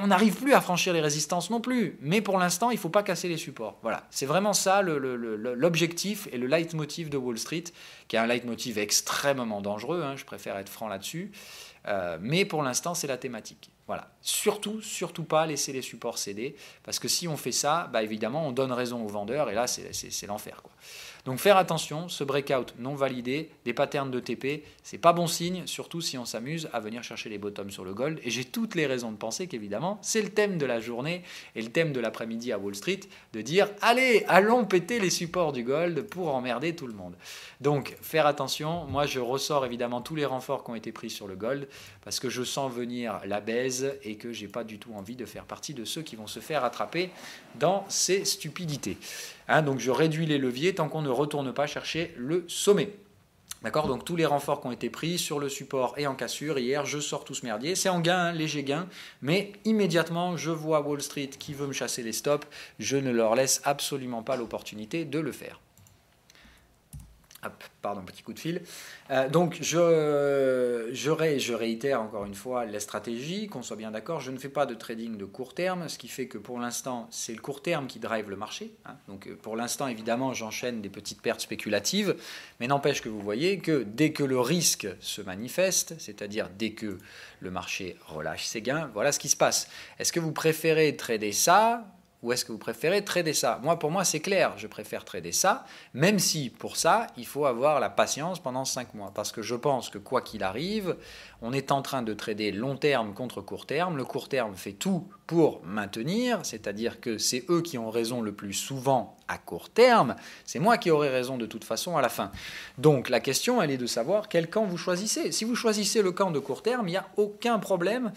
On n'arrive plus à franchir les résistances non plus. Mais pour l'instant, il ne faut pas casser les supports. Voilà. C'est vraiment ça l'objectif et le leitmotiv de Wall Street, qui est un leitmotiv extrêmement dangereux. Je préfère être franc là-dessus. Mais pour l'instant, c'est la thématique. Voilà. Surtout pas laisser les supports céder, parce que si on fait ça, évidemment, on donne raison aux vendeurs, et là, c'est l'enfer, quoi. Donc faire attention, ce breakout non validé, des patterns de TP, c'est pas bon signe, surtout si on s'amuse à venir chercher les bottoms sur le gold. Et j'ai toutes les raisons de penser qu'évidemment, c'est le thème de la journée et le thème de l'après-midi à Wall Street, de dire allez, allons péter les supports du gold pour emmerder tout le monde. Donc faire attention, moi je ressors évidemment tous les renforts qui ont été pris sur le gold, parce que je sens venir la baise et que j'ai pas du tout envie de faire partie de ceux qui vont se faire attraper dans ces stupidités. Donc je réduis les leviers tant qu'on ne retourne pas chercher le sommet. D'accord, donc tous les renforts qui ont été pris sur le support et en cassure, hier je sors tout ce merdier, c'est en gain, léger gain, mais immédiatement je vois Wall Street qui veut me chasser les stops, je ne leur laisse absolument pas l'opportunité de le faire. Hop, pardon, petit coup de fil. Donc, je réitère encore une fois la stratégie, qu'on soit bien d'accord. Je ne fais pas de trading de court terme, ce qui fait que pour l'instant, c'est le court terme qui drive le marché. Donc, pour l'instant, évidemment, j'enchaîne des petites pertes spéculatives, mais n'empêche que vous voyez que dès que le risque se manifeste, c'est-à-dire dès que le marché relâche ses gains, voilà ce qui se passe. Est-ce que vous préférez trader ça ? Ou est-ce que vous préférez trader ça ? Pour moi, c'est clair, je préfère trader ça, même si pour ça, il faut avoir la patience pendant 5 mois. Parce que je pense que quoi qu'il arrive, on est en train de trader long terme contre court terme. Le court terme fait tout pour maintenir, c'est-à-dire que c'est eux qui ont raison le plus souvent à court terme. C'est moi qui aurai raison de toute façon à la fin. Donc la question, elle est de savoir quel camp vous choisissez. Si vous choisissez le camp de court terme, il n'y a aucun problème.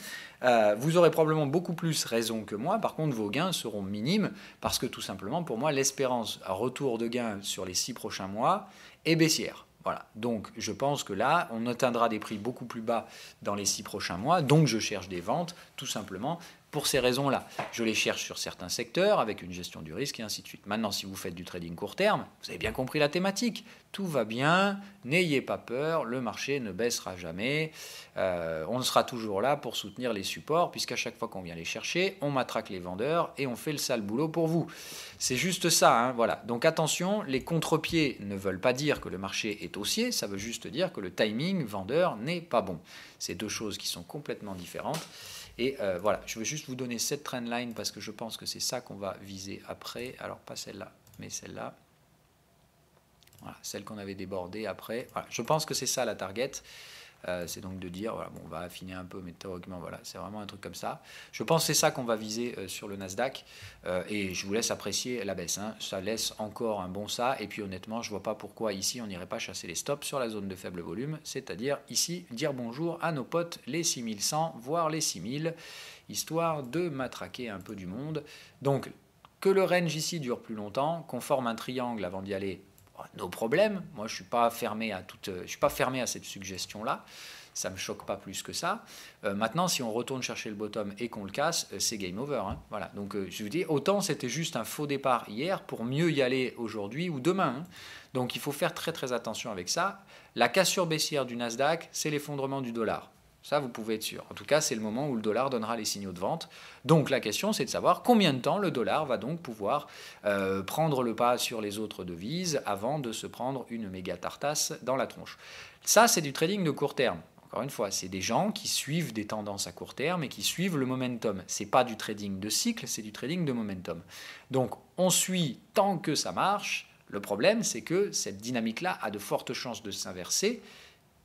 Vous aurez probablement beaucoup plus raison que moi. Par contre, vos gains seront minimes parce que tout simplement, pour moi, l'espérance à retour de gains sur les 6 prochains mois est baissière. Voilà. Donc, je pense que là, on atteindra des prix beaucoup plus bas dans les 6 prochains mois. Donc, je cherche des ventes, tout simplement, pour ces raisons-là. Je les cherche sur certains secteurs, avec une gestion du risque, et ainsi de suite. Maintenant, si vous faites du trading court terme, vous avez bien compris la thématique. Tout va bien, n'ayez pas peur, le marché ne baissera jamais. On sera toujours là pour soutenir les supports, puisqu'à chaque fois qu'on vient les chercher, on matraque les vendeurs et on fait le sale boulot pour vous. C'est juste ça, voilà. Donc attention, les contre-pieds ne veulent pas dire que le marché est haussier, ça veut juste dire que le timing vendeur n'est pas bon. C'est deux choses qui sont complètement différentes. Et voilà, je vais juste vous donner cette trendline parce que je pense que c'est ça qu'on va viser après. Alors pas celle-là, mais celle-là. Voilà, celle qu'on avait débordée après. Voilà, je pense que c'est ça la target. C'est donc de dire, voilà, bon, on va affiner un peu, mais théoriquement, voilà, c'est vraiment un truc comme ça. Je pense que c'est ça qu'on va viser sur le Nasdaq. Et je vous laisse apprécier la baisse. Ça laisse encore un bon ça. Et puis honnêtement, je ne vois pas pourquoi ici, on n'irait pas chasser les stops sur la zone de faible volume. C'est-à-dire ici, dire bonjour à nos potes, les 6100, voire les 6000, histoire de matraquer un peu du monde. Donc, que le range ici dure plus longtemps, qu'on forme un triangle avant d'y aller, nos problèmes. Moi, je suis pas fermé à cette suggestion-là. Ça me choque pas plus que ça. Maintenant, si on retourne chercher le bottom et qu'on le casse, c'est game over. Voilà. Donc, je vous dis, autant c'était juste un faux départ hier pour mieux y aller aujourd'hui ou demain. Donc, il faut faire très très attention avec ça. La cassure baissière du Nasdaq, c'est l'effondrement du dollar. Ça, vous pouvez être sûr. En tout cas, c'est le moment où le dollar donnera les signaux de vente. Donc la question, c'est de savoir combien de temps le dollar va donc pouvoir prendre le pas sur les autres devises avant de se prendre une méga tartasse dans la tronche. Ça, c'est du trading de court terme. Encore une fois, c'est des gens qui suivent des tendances à court terme et qui suivent le momentum. Ce n'est pas du trading de cycle, c'est du trading de momentum. Donc, on suit tant que ça marche. Le problème, c'est que cette dynamique-là a de fortes chances de s'inverser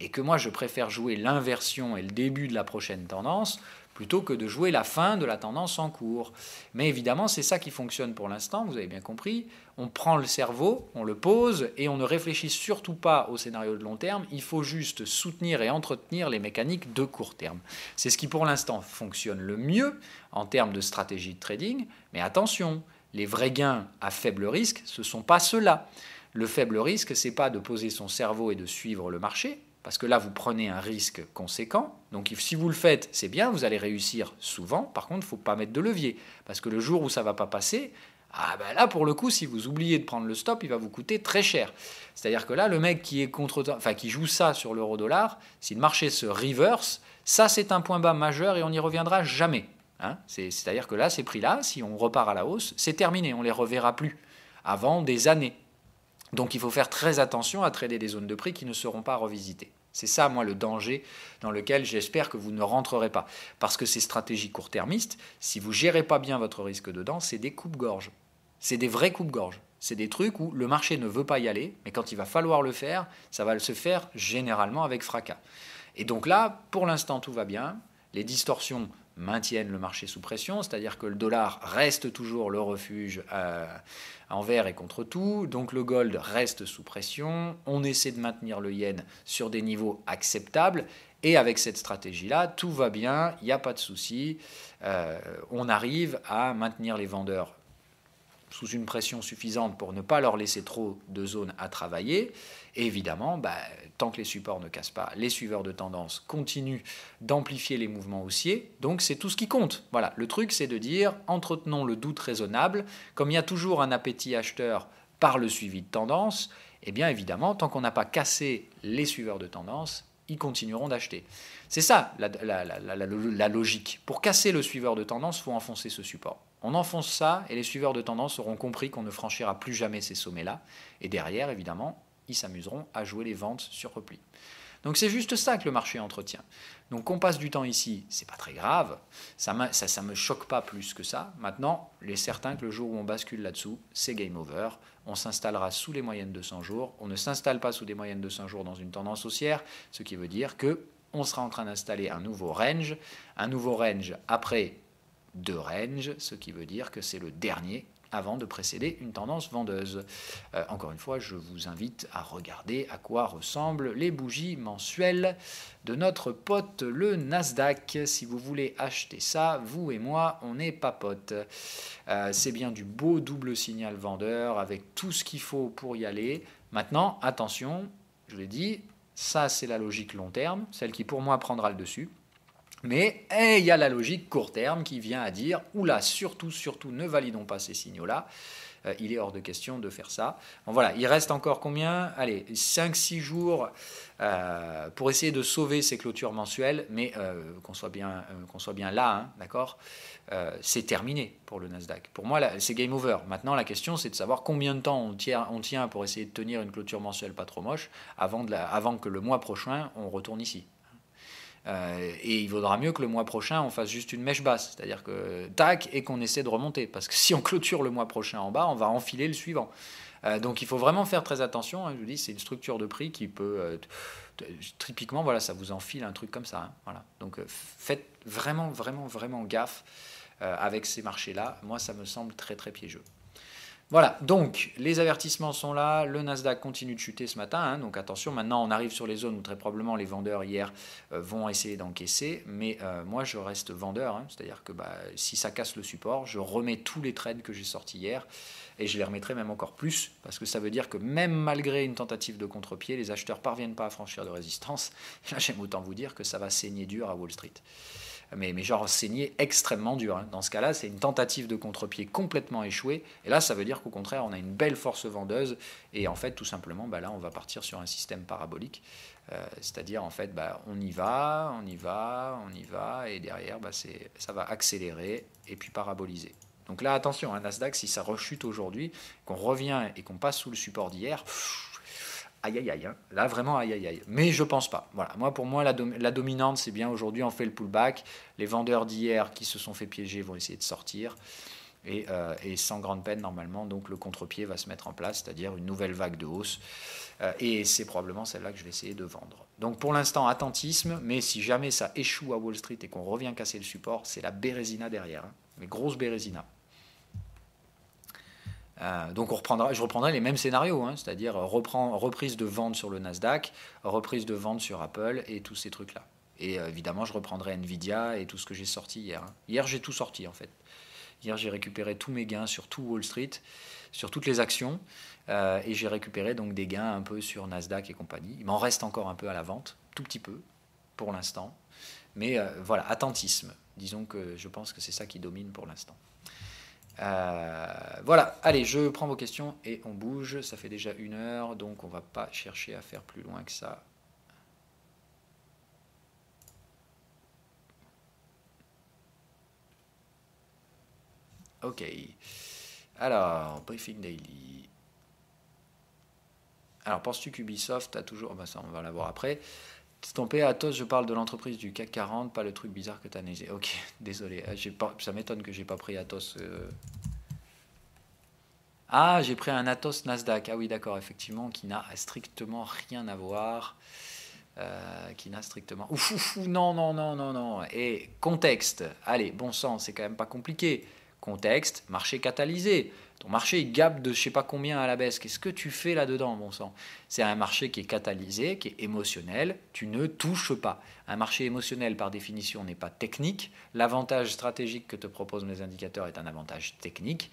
et que moi, je préfère jouer l'inversion et le début de la prochaine tendance plutôt que de jouer la fin de la tendance en cours. Mais évidemment, c'est ça qui fonctionne pour l'instant, vous avez bien compris. On prend le cerveau, on le pose, et on ne réfléchit surtout pas au scénario de long terme. Il faut juste soutenir et entretenir les mécaniques de court terme. C'est ce qui, pour l'instant, fonctionne le mieux en termes de stratégie de trading. Mais attention, les vrais gains à faible risque, ce ne sont pas ceux-là. Le faible risque, ce n'est pas de poser son cerveau et de suivre le marché, parce que là, vous prenez un risque conséquent. Donc, si vous le faites, c'est bien, vous allez réussir souvent. Par contre, il ne faut pas mettre de levier, parce que le jour où ça ne va pas passer, là, pour le coup, si vous oubliez de prendre le stop, il va vous coûter très cher. C'est-à-dire que là, le mec qui joue ça sur l'euro-dollar, si le marché se reverse, ça, c'est un point bas majeur et on n'y reviendra jamais. C'est-à-dire que là, ces prix-là, si on repart à la hausse, c'est terminé, on ne les reverra plus avant des années. Donc il faut faire très attention à trader des zones de prix qui ne seront pas revisitées. C'est ça, moi, le danger dans lequel j'espère que vous ne rentrerez pas. Parce que ces stratégies court-termistes, si vous ne gérez pas bien votre risque dedans, c'est des coupes-gorges. C'est des vrais coupes-gorges. C'est des trucs où le marché ne veut pas y aller, mais quand il va falloir le faire, ça va se faire généralement avec fracas. Et donc là, pour l'instant, tout va bien. Les distorsions maintiennent le marché sous pression, c'est-à-dire que le dollar reste toujours le refuge envers et contre tout, donc le gold reste sous pression, on essaie de maintenir le yen sur des niveaux acceptables, et avec cette stratégie-là, tout va bien, il n'y a pas de souci, on arrive à maintenir les vendeurs sous une pression suffisante pour ne pas leur laisser trop de zones à travailler. Et évidemment, tant que les supports ne cassent pas, les suiveurs de tendance continuent d'amplifier les mouvements haussiers. Donc c'est tout ce qui compte. Voilà, le truc c'est de dire, entretenons le doute raisonnable. Comme il y a toujours un appétit acheteur par le suivi de tendance, eh bien évidemment, tant qu'on n'a pas cassé les suiveurs de tendance, ils continueront d'acheter. C'est ça la logique. Pour casser le suiveur de tendance, il faut enfoncer ce support. On enfonce ça et les suiveurs de tendance auront compris qu'on ne franchira plus jamais ces sommets-là. Et derrière, évidemment, ils s'amuseront à jouer les ventes sur repli. Donc c'est juste ça que le marché entretient. Donc qu'on passe du temps ici, c'est pas très grave, ça me choque pas plus que ça. Maintenant, il est certain que le jour où on bascule là-dessous, c'est game over. On s'installera sous les moyennes de 100 jours. On ne s'installe pas sous des moyennes de 100 jours dans une tendance haussière, ce qui veut dire que on sera en train d'installer un nouveau range après 2 ranges, ce qui veut dire que c'est le dernier avant de précéder une tendance vendeuse. Encore une fois, je vous invite à regarder à quoi ressemblent les bougies mensuelles de notre pote le Nasdaq. Si vous voulez acheter ça, vous et moi, on n'est pas potes. C'est bien du beau double signal vendeur avec tout ce qu'il faut pour y aller. Maintenant, attention, je l'ai dit, ça c'est la logique long terme, celle qui pour moi prendra le dessus. Mais il y a la logique court terme qui vient à dire « Oula, surtout, ne validons pas ces signaux-là. Il est hors de question de faire ça. » Bon, voilà, il reste encore combien ? Allez, 5-6 jours pour essayer de sauver ces clôtures mensuelles, mais qu'on soit bien là, hein, d'accord ? C'est terminé pour le Nasdaq. Pour moi, c'est game over. Maintenant, la question, c'est de savoir combien de temps on tient pour essayer de tenir une clôture mensuelle pas trop moche avant que le mois prochain, on retourne ici. Et il vaudra mieux que le mois prochain on fasse juste une mèche basse, c'est-à-dire que tac, et qu'on essaie de remonter, parce que si on clôture le mois prochain en bas, on va enfiler le suivant. Donc il faut vraiment faire très attention, hein, je vous dis, c'est une structure de prix qui peut typiquement, voilà, ça vous enfile un truc comme ça, hein, voilà. Donc faites vraiment gaffe avec ces marchés-là. Moi ça me semble très piégeux. Voilà, donc les avertissements sont là, le Nasdaq continue de chuter ce matin, hein, donc attention, maintenant on arrive sur les zones où très probablement les vendeurs hier vont essayer d'encaisser, mais moi je reste vendeur, hein, c'est-à-dire que si ça casse le support, je remets tous les trades que j'ai sortis hier, et je les remettrai même encore plus, parce que ça veut dire que même malgré une tentative de contre-pied, les acheteurs ne parviennent pas à franchir de résistance. Là j'aime autant vous dire que ça va saigner dur à Wall Street. Mais genre saigner extrêmement dur. Hein. Dans ce cas-là, c'est une tentative de contre-pied complètement échouée. Et là, ça veut dire qu'au contraire, on a une belle force vendeuse. Et en fait, tout simplement, là, on va partir sur un système parabolique. C'est-à-dire, en fait, on y va. Et derrière, ça va accélérer et puis paraboliser. Donc là, attention, un Nasdaq, si ça rechute aujourd'hui, qu'on revient et qu'on passe sous le support d'hier... Aïe, hein. Là vraiment aïe. Mais je pense pas. Voilà. Pour moi, la dominante, c'est bien aujourd'hui, on fait le pullback. Les vendeurs d'hier qui se sont fait piéger vont essayer de sortir. Et sans grande peine, normalement, donc le contre-pied va se mettre en place, c'est-à-dire une nouvelle vague de hausse. Et c'est probablement celle-là que je vais essayer de vendre. Donc pour l'instant, attentisme, mais si jamais ça échoue à Wall Street et qu'on revient casser le support, c'est la Bérésina derrière, mais grosse Bérésina. Donc je reprendrai les mêmes scénarios, c'est-à-dire reprise de vente sur le Nasdaq, reprise de vente sur Apple et tous ces trucs-là. Et évidemment, je reprendrai Nvidia et tout ce que j'ai sorti hier. Hier, j'ai tout sorti en fait. Hier, j'ai récupéré tous mes gains sur tout Wall Street, sur toutes les actions, et j'ai récupéré donc des gains un peu sur Nasdaq et compagnie. Il m'en reste encore un peu à la vente, tout petit peu, pour l'instant. Mais voilà, attentisme. Disons que je pense que c'est ça qui domine pour l'instant. Voilà, allez, je prends vos questions et on bouge. Ça fait déjà 1 heure, donc on ne va pas chercher à faire plus loin que ça. Ok. Alors, Briefing Daily. Alors, penses-tu qu'Ubisoft a toujours... Ben ça, on va la voir après. Stompé, Athos, je parle de l'entreprise du CAC 40, pas le truc bizarre que tu as négé. Ok, désolé. Ça m'étonne que j'ai pas pris Athos. Ah, j'ai pris un Athos Nasdaq. Ah oui, d'accord, effectivement, qui n'a strictement rien à voir. Qui n'a strictement... Ouf, non, non, non, non, non. Et contexte. Allez, bon sang, c'est quand même pas compliqué. Contexte, marché catalysé. Ton marché il gape de je sais pas combien à la baisse. Qu'est-ce que tu fais là-dedans, bon sang? C'est un marché qui est catalysé, qui est émotionnel. Tu ne touches pas. Un marché émotionnel, par définition, n'est pas technique. L'avantage stratégique que te proposent les indicateurs est un avantage technique.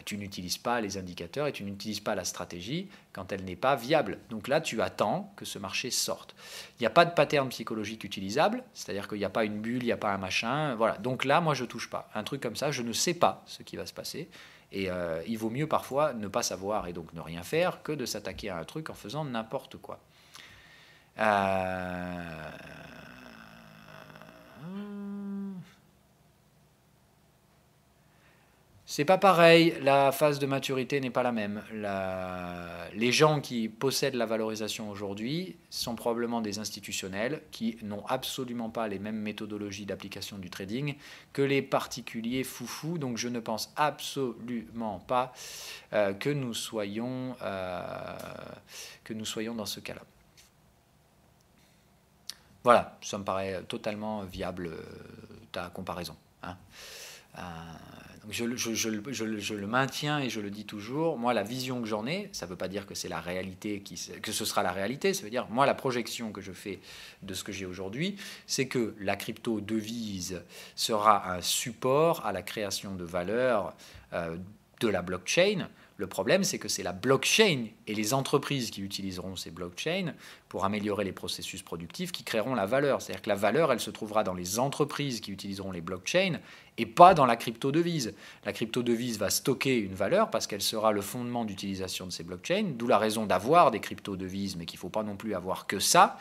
Tu n'utilises pas les indicateurs et tu n'utilises pas la stratégie quand elle n'est pas viable. Donc là, tu attends que ce marché sorte. Il n'y a pas de pattern psychologique utilisable, c'est-à-dire qu'il n'y a pas une bulle, il n'y a pas un machin. Voilà. Donc là, moi, je ne touche pas. Un truc comme ça, je ne sais pas ce qui va se passer. Et il vaut mieux parfois ne pas savoir et donc ne rien faire que de s'attaquer à un truc en faisant n'importe quoi. C'est pas pareil, la phase de maturité n'est pas la même. Les gens qui possèdent la valorisation aujourd'hui sont probablement des institutionnels qui n'ont absolument pas les mêmes méthodologies d'application du trading que les particuliers foufous. Donc je ne pense absolument pas que nous soyons dans ce cas-là. Voilà, ça me paraît totalement viable ta comparaison. Donc je le maintiens et je le dis toujours. Moi, la vision que j'en ai, ça ne veut pas dire que c'est la réalité, que ce sera la réalité. Ça veut dire, moi, la projection que je fais de ce que j'ai aujourd'hui, c'est que la crypto-devise sera un support à la création de valeur de la blockchain. Le problème, c'est que c'est la blockchain et les entreprises qui utiliseront ces blockchains pour améliorer les processus productifs qui créeront la valeur. C'est-à-dire que la valeur, elle se trouvera dans les entreprises qui utiliseront les blockchains et pas dans la crypto-devise. La crypto-devise va stocker une valeur parce qu'elle sera le fondement d'utilisation de ces blockchains, d'où la raison d'avoir des crypto-devises, mais qu'il ne faut pas non plus avoir que ça.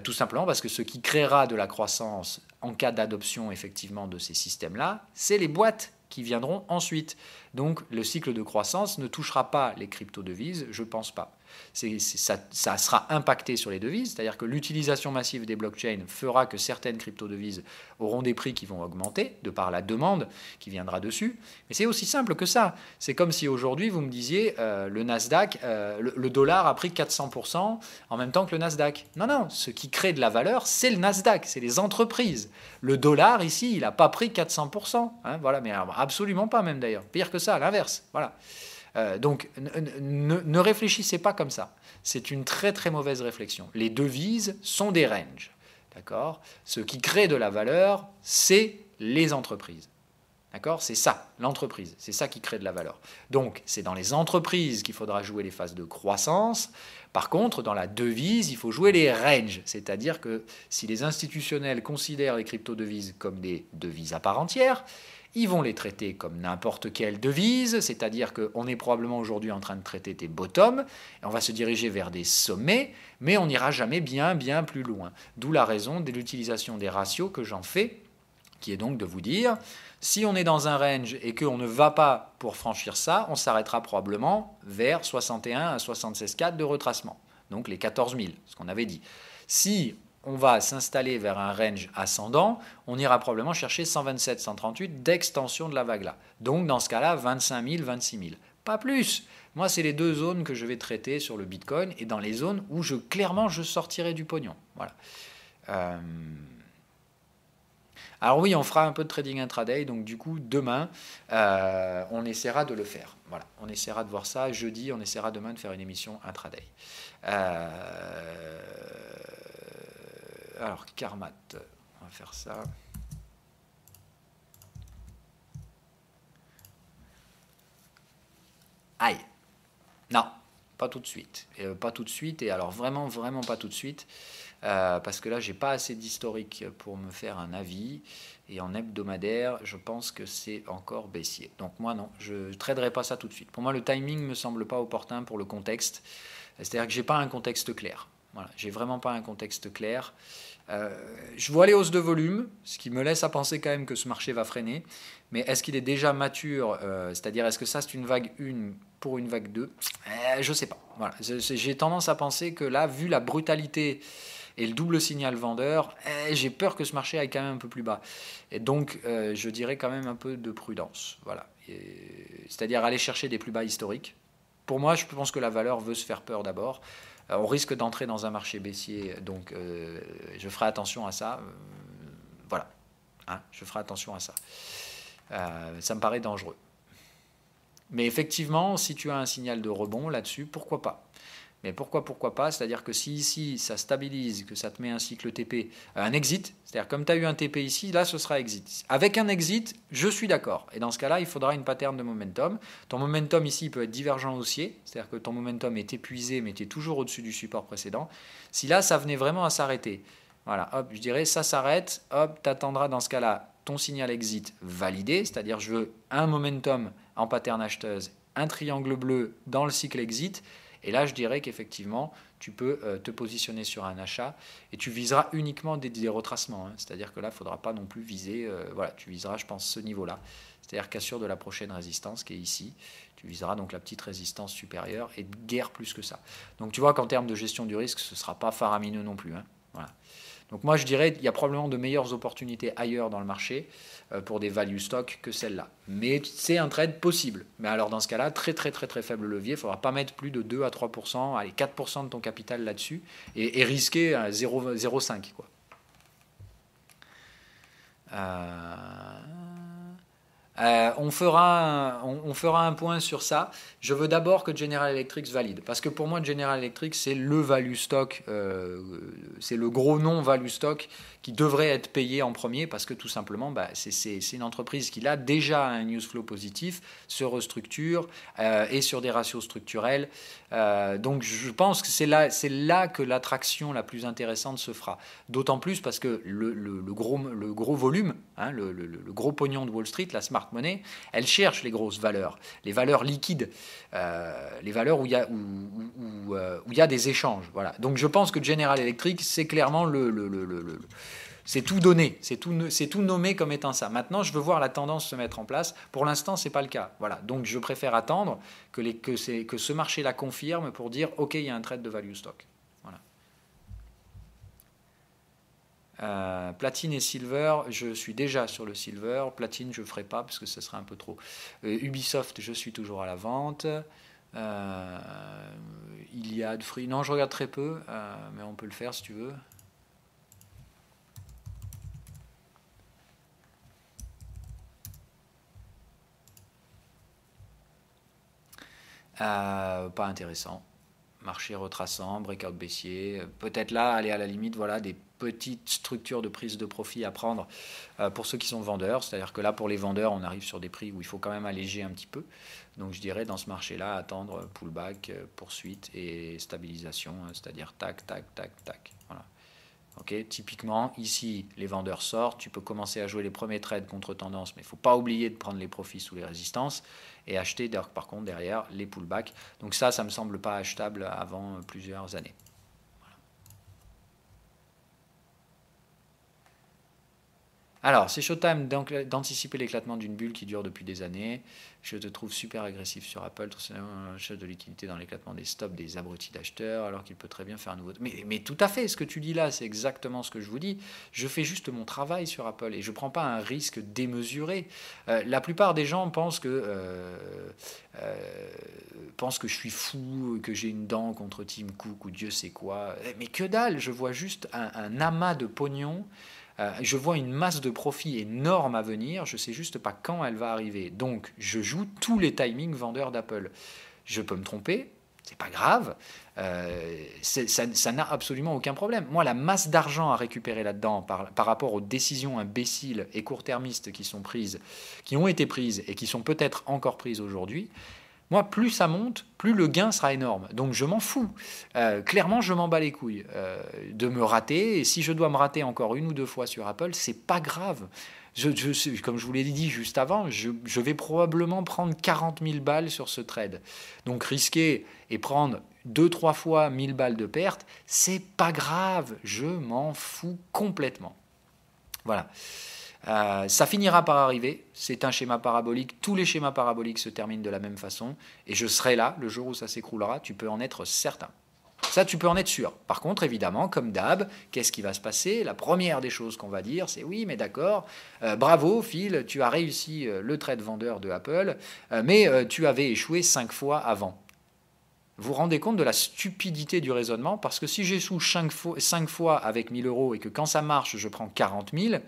Tout simplement parce que ce qui créera de la croissance en cas d'adoption effectivement de ces systèmes-là, c'est les boîtes qui viendront ensuite. Donc le cycle de croissance ne touchera pas les crypto-devises, je ne pense pas. Ça sera impacté sur les devises, c'est-à-dire que l'utilisation massive des blockchains fera que certaines crypto-devises auront des prix qui vont augmenter de par la demande qui viendra dessus. Mais c'est aussi simple que ça. C'est comme si aujourd'hui vous me disiez le Nasdaq, le dollar a pris 400% en même temps que le Nasdaq. Non, non, ce qui crée de la valeur, c'est le Nasdaq, c'est les entreprises. Le dollar ici, il n'a pas pris 400%. Voilà, mais absolument pas même d'ailleurs. Pire que ça, à l'inverse. Voilà. Donc, ne réfléchissez pas comme ça. C'est une très très mauvaise réflexion. Les devises sont des ranges. D'accord ? Ce qui crée de la valeur, c'est les entreprises. D'accord ? C'est ça, l'entreprise. C'est ça qui crée de la valeur. Donc, c'est dans les entreprises qu'il faudra jouer les phases de croissance. Par contre, dans la devise, il faut jouer les ranges. C'est-à-dire que si les institutionnels considèrent les crypto-devises comme des devises à part entière, ils vont les traiter comme n'importe quelle devise, c'est-à-dire qu'on est probablement aujourd'hui en train de traiter des bottoms, et on va se diriger vers des sommets, mais on n'ira jamais bien plus loin. D'où la raison de l'utilisation des ratios que j'en fais, qui est donc de vous dire, si on est dans un range et qu'on ne va pas pour franchir ça, on s'arrêtera probablement vers 61 à 76,4 de retracement, donc les 14 000, ce qu'on avait dit. Si on va s'installer vers un range ascendant, on ira probablement chercher 127, 138 d'extension de la vague là. Donc dans ce cas-là, 25 000, 26 000. Pas plus. Moi, c'est les deux zones que je vais traiter sur le Bitcoin et dans les zones où clairement je sortirai du pognon. Voilà. Alors oui, on fera un peu de trading intraday, donc du coup, demain, on essaiera de le faire. Voilà, on essaiera de voir ça. Jeudi, on essaiera demain de faire une émission intraday. Alors, Karmat, on va faire ça. Aïe. Non, pas tout de suite. Pas tout de suite, et alors vraiment, vraiment pas tout de suite. Parce que là, j'ai pas assez d'historique pour me faire un avis. Et en hebdomadaire, je pense que c'est encore baissier. Donc moi, non, je ne traderai pas ça tout de suite. Pour moi, le timing ne me semble pas opportun pour le contexte. C'est-à-dire que j'ai pas un contexte clair. Voilà, j'ai vraiment pas un contexte clair. Je vois les hausses de volume, ce qui me laisse à penser quand même que ce marché va freiner. Mais est-ce qu'il est déjà mature, c'est-à-dire est-ce que ça c'est une vague 1 pour une vague 2 je ne sais pas. Voilà. J'ai tendance à penser que là, vu la brutalité et le double signal vendeur, j'ai peur que ce marché aille quand même un peu plus bas. Et donc, je dirais quand même un peu de prudence. Voilà. C'est-à-dire aller chercher des plus bas historiques. Pour moi, je pense que la valeur veut se faire peur d'abord. On risque d'entrer dans un marché baissier, donc je ferai attention à ça. Voilà. Hein, je ferai attention à ça. Ça me paraît dangereux. Mais effectivement, si tu as un signal de rebond là-dessus, pourquoi pas ? Mais pourquoi pas ? C'est-à-dire que si ici, ça stabilise, que ça te met un cycle TP, un exit, c'est-à-dire comme tu as eu un TP ici, là, ce sera exit. Avec un exit, je suis d'accord. Et dans ce cas-là, il faudra une pattern de momentum. Ton momentum ici, il peut être divergent haussier, c'est-à-dire que ton momentum est épuisé, mais tu es toujours au-dessus du support précédent. Si là, ça venait vraiment à s'arrêter, voilà, hop, je dirais, ça s'arrête, hop, tu attendras dans ce cas-là ton signal exit validé, c'est-à-dire je veux un momentum en pattern acheteuse, un triangle bleu dans le cycle exit. Et là, je dirais qu'effectivement, tu peux te positionner sur un achat et tu viseras uniquement des retracements. Hein. C'est-à-dire que là, il ne faudra pas non plus viser, voilà, tu viseras, je pense, ce niveau-là. C'est-à-dire qu'assure de la prochaine résistance qui est ici. Tu viseras donc la petite résistance supérieure et guère plus que ça. Donc tu vois qu'en termes de gestion du risque, ce ne sera pas faramineux non plus. Hein. Voilà. Donc moi, je dirais qu'il y a probablement de meilleures opportunités ailleurs dans le marché pour des value stocks que celle-là. Mais c'est un trade possible. Mais alors dans ce cas-là, très très très très faible levier. Il ne faudra pas mettre plus de 2 à 3%, allez 4% de ton capital là-dessus et risquer à 0,5 quoi. On fera un point sur ça. Je veux d'abord que General Electric valide. Parce que pour moi, General Electric, c'est le value stock, c'est le gros nom value stock qui devrait être payé en premier parce que tout simplement, c'est une entreprise qui a déjà un news flow positif, se restructure et sur des ratios structurels. Donc je pense que c'est là que l'attraction la plus intéressante se fera. D'autant plus parce que le gros volume, hein, le gros pognon de Wall Street, la smart money, elle cherche les grosses valeurs, les valeurs liquides, les valeurs où il y a des échanges. Voilà. Donc je pense que General Electric, c'est clairement c'est tout donné, c'est tout nommé comme étant ça. Maintenant, je veux voir la tendance se mettre en place. Pour l'instant, ce n'est pas le cas. Voilà. Donc je préfère attendre que ce marché-là confirme pour dire « Ok, il y a un trade de value stock ». Platine et Silver, je suis déjà sur le Silver. Platine, je ne ferai pas parce que ce serait un peu trop. Ubisoft, je suis toujours à la vente. Iliad, Free. Non, je regarde très peu, mais on peut le faire si tu veux. Pas intéressant. Marché retraçant, breakout baissier. Peut-être là, aller à la limite, voilà, des petites structures de prise de profit à prendre pour ceux qui sont vendeurs. C'est-à-dire que là, pour les vendeurs, on arrive sur des prix où il faut quand même alléger un petit peu. Donc je dirais, dans ce marché-là, attendre pullback, poursuite et stabilisation. C'est-à-dire tac, tac, tac, tac. Voilà. Okay, typiquement, ici, les vendeurs sortent. Tu peux commencer à jouer les premiers trades contre tendance, mais il ne faut pas oublier de prendre les profits sous les résistances et acheter, par contre, derrière, les pullbacks. Donc ça ne me semble pas achetable avant plusieurs années. Voilà. Alors, c'est Showtime d'anticiper l'éclatement d'une bulle qui dure depuis des années. Je te trouve super agressif sur Apple, chef de liquidité dans l'éclatement des stops des abrutis d'acheteurs, alors qu'il peut très bien faire un nouveau... Mais tout à fait, ce que tu dis là, c'est exactement ce que je vous dis. Je fais juste mon travail sur Apple et je ne prends pas un risque démesuré. La plupart des gens pensent que je suis fou, que j'ai une dent contre Tim Cook ou Dieu sait quoi. Mais que dalle, je vois juste un amas de pognon. Je vois une masse de profit énorme à venir, je ne sais juste pas quand elle va arriver. Donc, je joue tous les timings vendeurs d'Apple. Je peux me tromper, c'est pas grave, ça n'a absolument aucun problème. Moi, la masse d'argent à récupérer là-dedans par rapport aux décisions imbéciles et court-termistes qui ont été prises et qui sont peut-être encore prises aujourd'hui, moi, plus ça monte, plus le gain sera énorme. Donc je m'en fous. Clairement, je m'en bats les couilles de me rater. Et si je dois me rater encore une ou deux fois sur Apple, c'est pas grave. Comme je vous l'ai dit juste avant, je vais probablement prendre 40 000 balles sur ce trade. Donc risquer et prendre 2-3 fois 1000 balles de perte, c'est pas grave. Je m'en fous complètement. Voilà. Ça finira par arriver, c'est un schéma parabolique, tous les schémas paraboliques se terminent de la même façon, et je serai là le jour où ça s'écroulera, tu peux en être certain. Ça, tu peux en être sûr. Par contre, évidemment, comme d'hab, qu'est-ce qui va se passer? La première des choses qu'on va dire, c'est oui, mais d'accord, bravo Phil, tu as réussi le trade vendeur de Apple, mais tu avais échoué 5 fois avant. Vous vous rendez compte de la stupidité du raisonnement? Parce que si j'échoue 5 fois avec 1000 euros et que quand ça marche, je prends 40 000,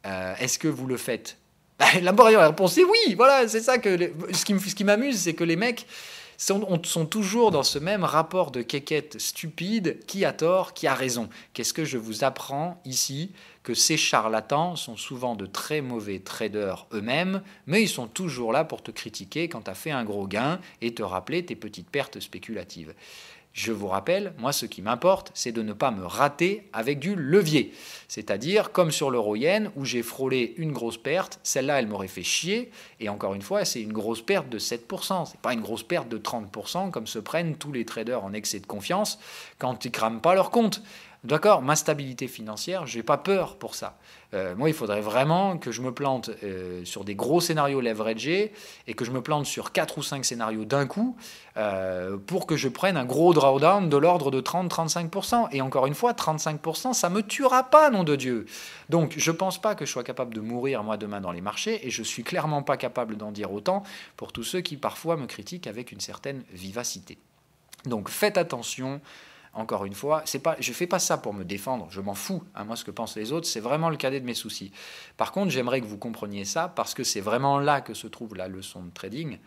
est-ce que vous le faites? La réponse est oui. Voilà, c'est ça que ce qui m'amuse, c'est que les mecs sont toujours dans ce même rapport de quéquette stupide, qui a tort, qui a raison. Qu'est-ce que je vous apprends ici? Que ces charlatans sont souvent de très mauvais traders eux-mêmes, mais ils sont toujours là pour te critiquer quand tu as fait un gros gain et te rappeler tes petites pertes spéculatives. Je vous rappelle, moi ce qui m'importe, c'est de ne pas me rater avec du levier. C'est-à-dire comme sur l'euro-yen où j'ai frôlé une grosse perte, celle-là elle m'aurait fait chier, et encore une fois c'est une grosse perte de 7%, c'est pas une grosse perte de 30% comme se prennent tous les traders en excès de confiance quand ils crament pas leur compte. D'accord, ma stabilité financière, je n'ai pas peur pour ça. Moi, il faudrait vraiment que je me plante sur des gros scénarios leveragés et que je me plante sur 4 ou 5 scénarios d'un coup pour que je prenne un gros drawdown de l'ordre de 30-35%. Et encore une fois, 35%, ça ne me tuera pas, nom de Dieu. Donc, je ne pense pas que je sois capable de mourir, moi, demain dans les marchés, et je ne suis clairement pas capable d'en dire autant pour tous ceux qui, parfois, me critiquent avec une certaine vivacité. Donc, faites attention. Encore une fois, je ne fais pas ça pour me défendre, je m'en fous. Moi, ce que pensent les autres, c'est vraiment le cadet de mes soucis. Par contre, j'aimerais que vous compreniez ça, parce que c'est vraiment là que se trouve la leçon de trading.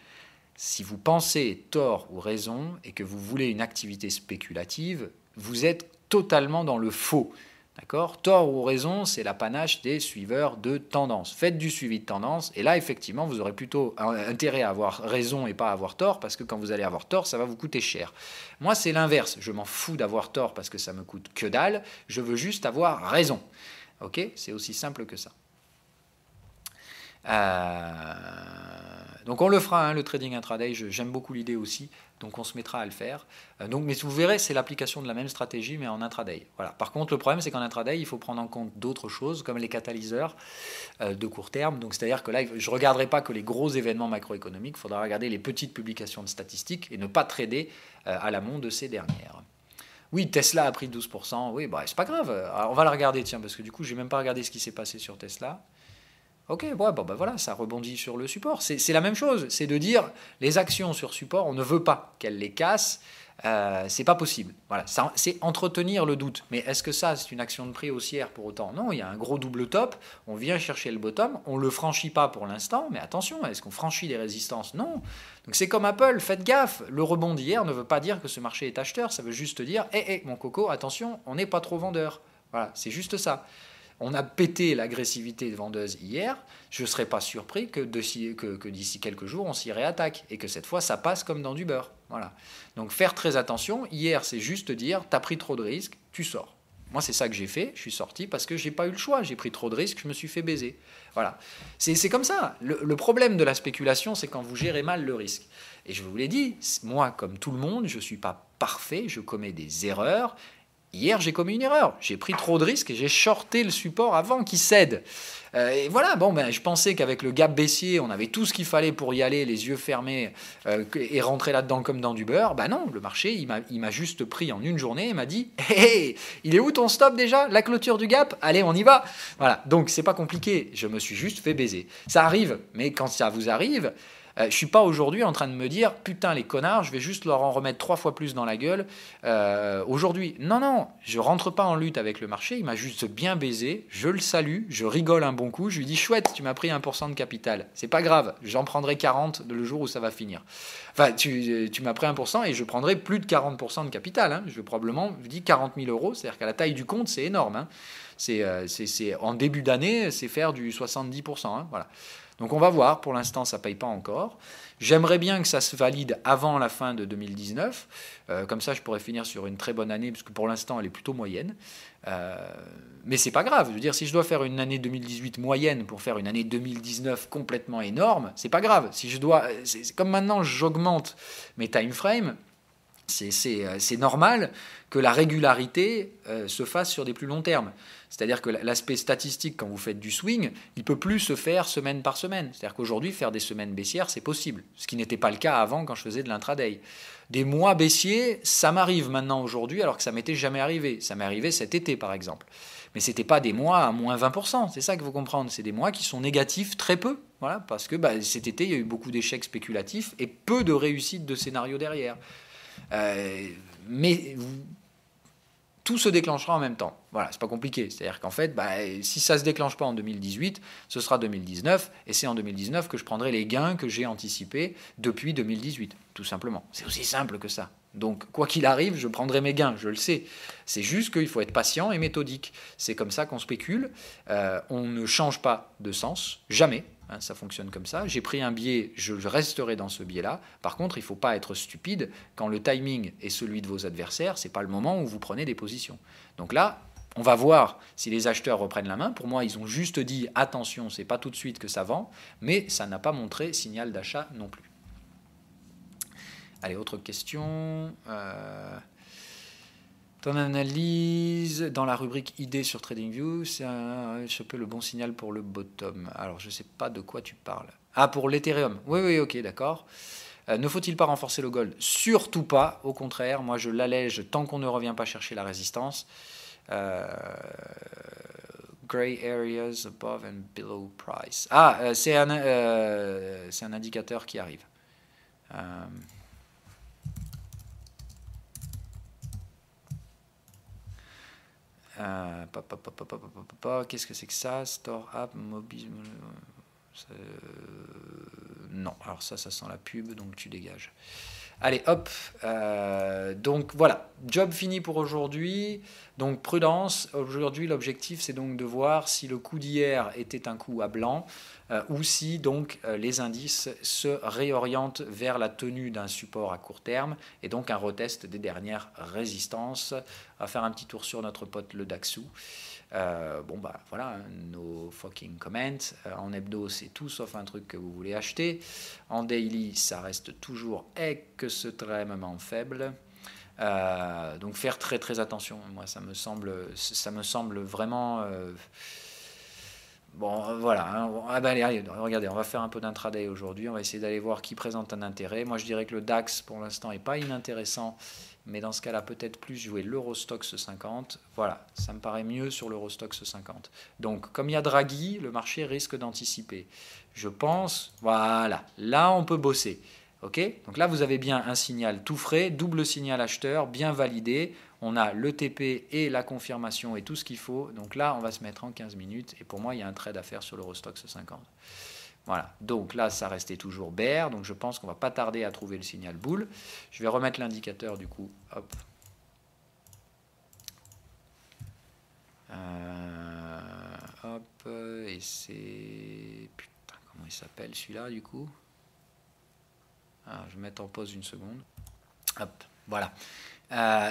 Si vous pensez tort ou raison, et que vous voulez une activité spéculative, vous êtes totalement dans le faux. D'accord? Tort ou raison, c'est l'apanage des suiveurs de tendance. Faites du suivi de tendance, et là, effectivement, vous aurez plutôt intérêt à avoir raison et pas à avoir tort, parce que quand vous allez avoir tort, ça va vous coûter cher. Moi, c'est l'inverse. Je m'en fous d'avoir tort parce que ça me coûte que dalle. Je veux juste avoir raison. Ok? C'est aussi simple que ça. Donc on le fera, le trading intraday, j'aime beaucoup l'idée aussi, donc on se mettra à le faire. Mais vous verrez, c'est l'application de la même stratégie, mais en intraday. Voilà. Par contre, le problème, c'est qu'en intraday, il faut prendre en compte d'autres choses, comme les catalyseurs de court terme. Donc c'est-à-dire que là, je ne regarderai pas que les gros événements macroéconomiques, il faudra regarder les petites publications de statistiques et ne pas trader à l'amont de ces dernières. Oui, Tesla a pris 12%, oui, c'est pas grave. Alors, on va la regarder, tiens, parce que du coup, je n'ai même pas regardé ce qui s'est passé sur Tesla. Ok, voilà, ça rebondit sur le support. C'est la même chose, c'est de dire les actions sur support, on ne veut pas qu'elles les cassent, c'est pas possible. Voilà, c'est entretenir le doute. Mais est-ce que ça, c'est une action de prix haussière pour autant? Non, il y a un gros double top, on vient chercher le bottom, on ne le franchit pas pour l'instant, mais attention, est-ce qu'on franchit des résistances? Non. Donc c'est comme Apple, faites gaffe, le rebond d'hier ne veut pas dire que ce marché est acheteur, ça veut juste dire, mon coco, attention, on n'est pas trop vendeur. Voilà, c'est juste ça. On a pété l'agressivité vendeuse hier, je ne serais pas surpris que d'ici quelques jours, on s'y réattaque et que cette fois, ça passe comme dans du beurre. Voilà. Donc faire très attention, hier, c'est juste dire, tu as pris trop de risques, tu sors. Moi, c'est ça que j'ai fait, je suis sorti parce que je n'ai pas eu le choix, j'ai pris trop de risques, je me suis fait baiser. Voilà. C'est comme ça. Le problème de la spéculation, c'est quand vous gérez mal le risque. Et je vous l'ai dit, moi, comme tout le monde, je ne suis pas parfait, je commets des erreurs. Hier, j'ai commis une erreur. J'ai pris trop de risques et j'ai shorté le support avant qu'il cède. Et voilà, bon, je pensais qu'avec le gap baissier, on avait tout ce qu'il fallait pour y aller, les yeux fermés, et rentrer là-dedans comme dans du beurre. Non, le marché, il m'a juste pris en une journée et m'a dit « Hey, il est où ton stop déjà? La clôture du gap? Allez, on y va !» Voilà, donc c'est pas compliqué, je me suis juste fait baiser. Ça arrive, mais quand ça vous arrive... je suis pas aujourd'hui en train de me dire putain les connards, je vais juste leur en remettre 3 fois plus dans la gueule aujourd'hui. Non, je rentre pas en lutte avec le marché, il m'a juste bien baisé, je le salue, je rigole un bon coup, je lui dis chouette, tu m'as pris 1% de capital, c'est pas grave, j'en prendrai 40 le jour où ça va finir. Enfin, tu m'as pris 1% et je prendrai plus de 40% de capital, hein. Je vais probablement, je dis 40 000 euros, c'est-à-dire qu'à la taille du compte, c'est énorme, hein. C'est en début d'année, c'est faire du 70%, hein, voilà. Donc on va voir, pour l'instant ça ne paye pas encore. J'aimerais bien que ça se valide avant la fin de 2019, comme ça je pourrais finir sur une très bonne année, parce que pour l'instant elle est plutôt moyenne. Mais c'est pas grave, je veux dire, si je dois faire une année 2018 moyenne pour faire une année 2019 complètement énorme, c'est pas grave. Si je dois, c'est comme maintenant j'augmente mes time frames, c'est normal que la régularité se fasse sur des plus longs termes. C'est-à-dire que l'aspect statistique, quand vous faites du swing, il ne peut plus se faire semaine par semaine. C'est-à-dire qu'aujourd'hui, faire des semaines baissières, c'est possible. Ce qui n'était pas le cas avant quand je faisais de l'intraday. Des mois baissiers, ça m'arrive maintenant aujourd'hui, alors que ça m'était jamais arrivé. Ça m'est arrivé cet été, par exemple. Mais ce n'était pas des mois à moins 20%. C'est ça qu'il faut comprendre. C'est des mois qui sont négatifs très peu. Voilà, parce que cet été, il y a eu beaucoup d'échecs spéculatifs et peu de réussites de scénario derrière. Mais tout se déclenchera en même temps. Voilà, c'est pas compliqué. C'est-à-dire qu'en fait, si ça se déclenche pas en 2018, ce sera 2019, et c'est en 2019 que je prendrai les gains que j'ai anticipés depuis 2018, tout simplement. C'est aussi simple que ça. Donc, quoi qu'il arrive, je prendrai mes gains, je le sais. C'est juste qu'il faut être patient et méthodique. C'est comme ça qu'on spécule. On ne change pas de sens, jamais. Hein, ça fonctionne comme ça. J'ai pris un biais, je resterai dans ce biais-là. Par contre, il ne faut pas être stupide. Quand le timing est celui de vos adversaires, ce n'est pas le moment où vous prenez des positions. Donc là, on va voir si les acheteurs reprennent la main. Pour moi, ils ont juste dit « attention, ce n'est pas tout de suite que ça vend », mais ça n'a pas montré signal d'achat non plus. Allez, autre question. Ton analyse dans la rubrique idées sur TradingView, c'est choper le bon signal pour le bottom. Alors, je ne sais pas de quoi tu parles. Ah, pour l'Ethereum. Oui, ok, d'accord. Ne faut-il pas renforcer le gold? Surtout pas. Au contraire, moi, je l'allège tant qu'on ne revient pas chercher la résistance. Gray areas above and below price. Ah, c'est un indicateur qui arrive. Qu'est-ce que c'est que ça? Store app, mobile. Non, alors ça sent la pub, donc tu dégages. Allez, hop. Donc voilà, job fini pour aujourd'hui. Donc prudence. Aujourd'hui, l'objectif, c'est donc de voir si le coup d'hier était un coup à blanc ou si donc les indices se réorientent vers la tenue d'un support à court terme et donc un retest des dernières résistances. On va faire un petit tour sur notre pote le Daxu. Voilà, nos fucking comments. En hebdo, c'est tout sauf un truc que vous voulez acheter. En daily, ça reste toujours extrêmement faible. Donc faire très très attention. Moi, ça me semble vraiment. Voilà. Hein. Allez, regardez, on va faire un peu d'intraday aujourd'hui. On va essayer d'aller voir qui présente un intérêt. Moi, je dirais que le DAX, pour l'instant, n'est pas inintéressant. Mais dans ce cas-là, peut-être plus jouer l'Eurostoxx 50. Voilà, ça me paraît mieux sur l'Eurostoxx 50. Donc, comme il y a Draghi, le marché risque d'anticiper. Je pense, voilà, là, on peut bosser. Ok, donc là, vous avez bien un signal tout frais, double signal acheteur, bien validé. On a le TP et la confirmation et tout ce qu'il faut. Donc là, on va se mettre en 15 minutes. Et pour moi, il y a un trade à faire sur l'Eurostoxx 50. Voilà, donc là, ça restait toujours bear. Donc je pense qu'on ne va pas tarder à trouver le signal boule. Je vais remettre l'indicateur du coup. Hop. Et c'est... Putain, comment il s'appelle celui-là du coup? Je vais mettre en pause une seconde. Hop, voilà.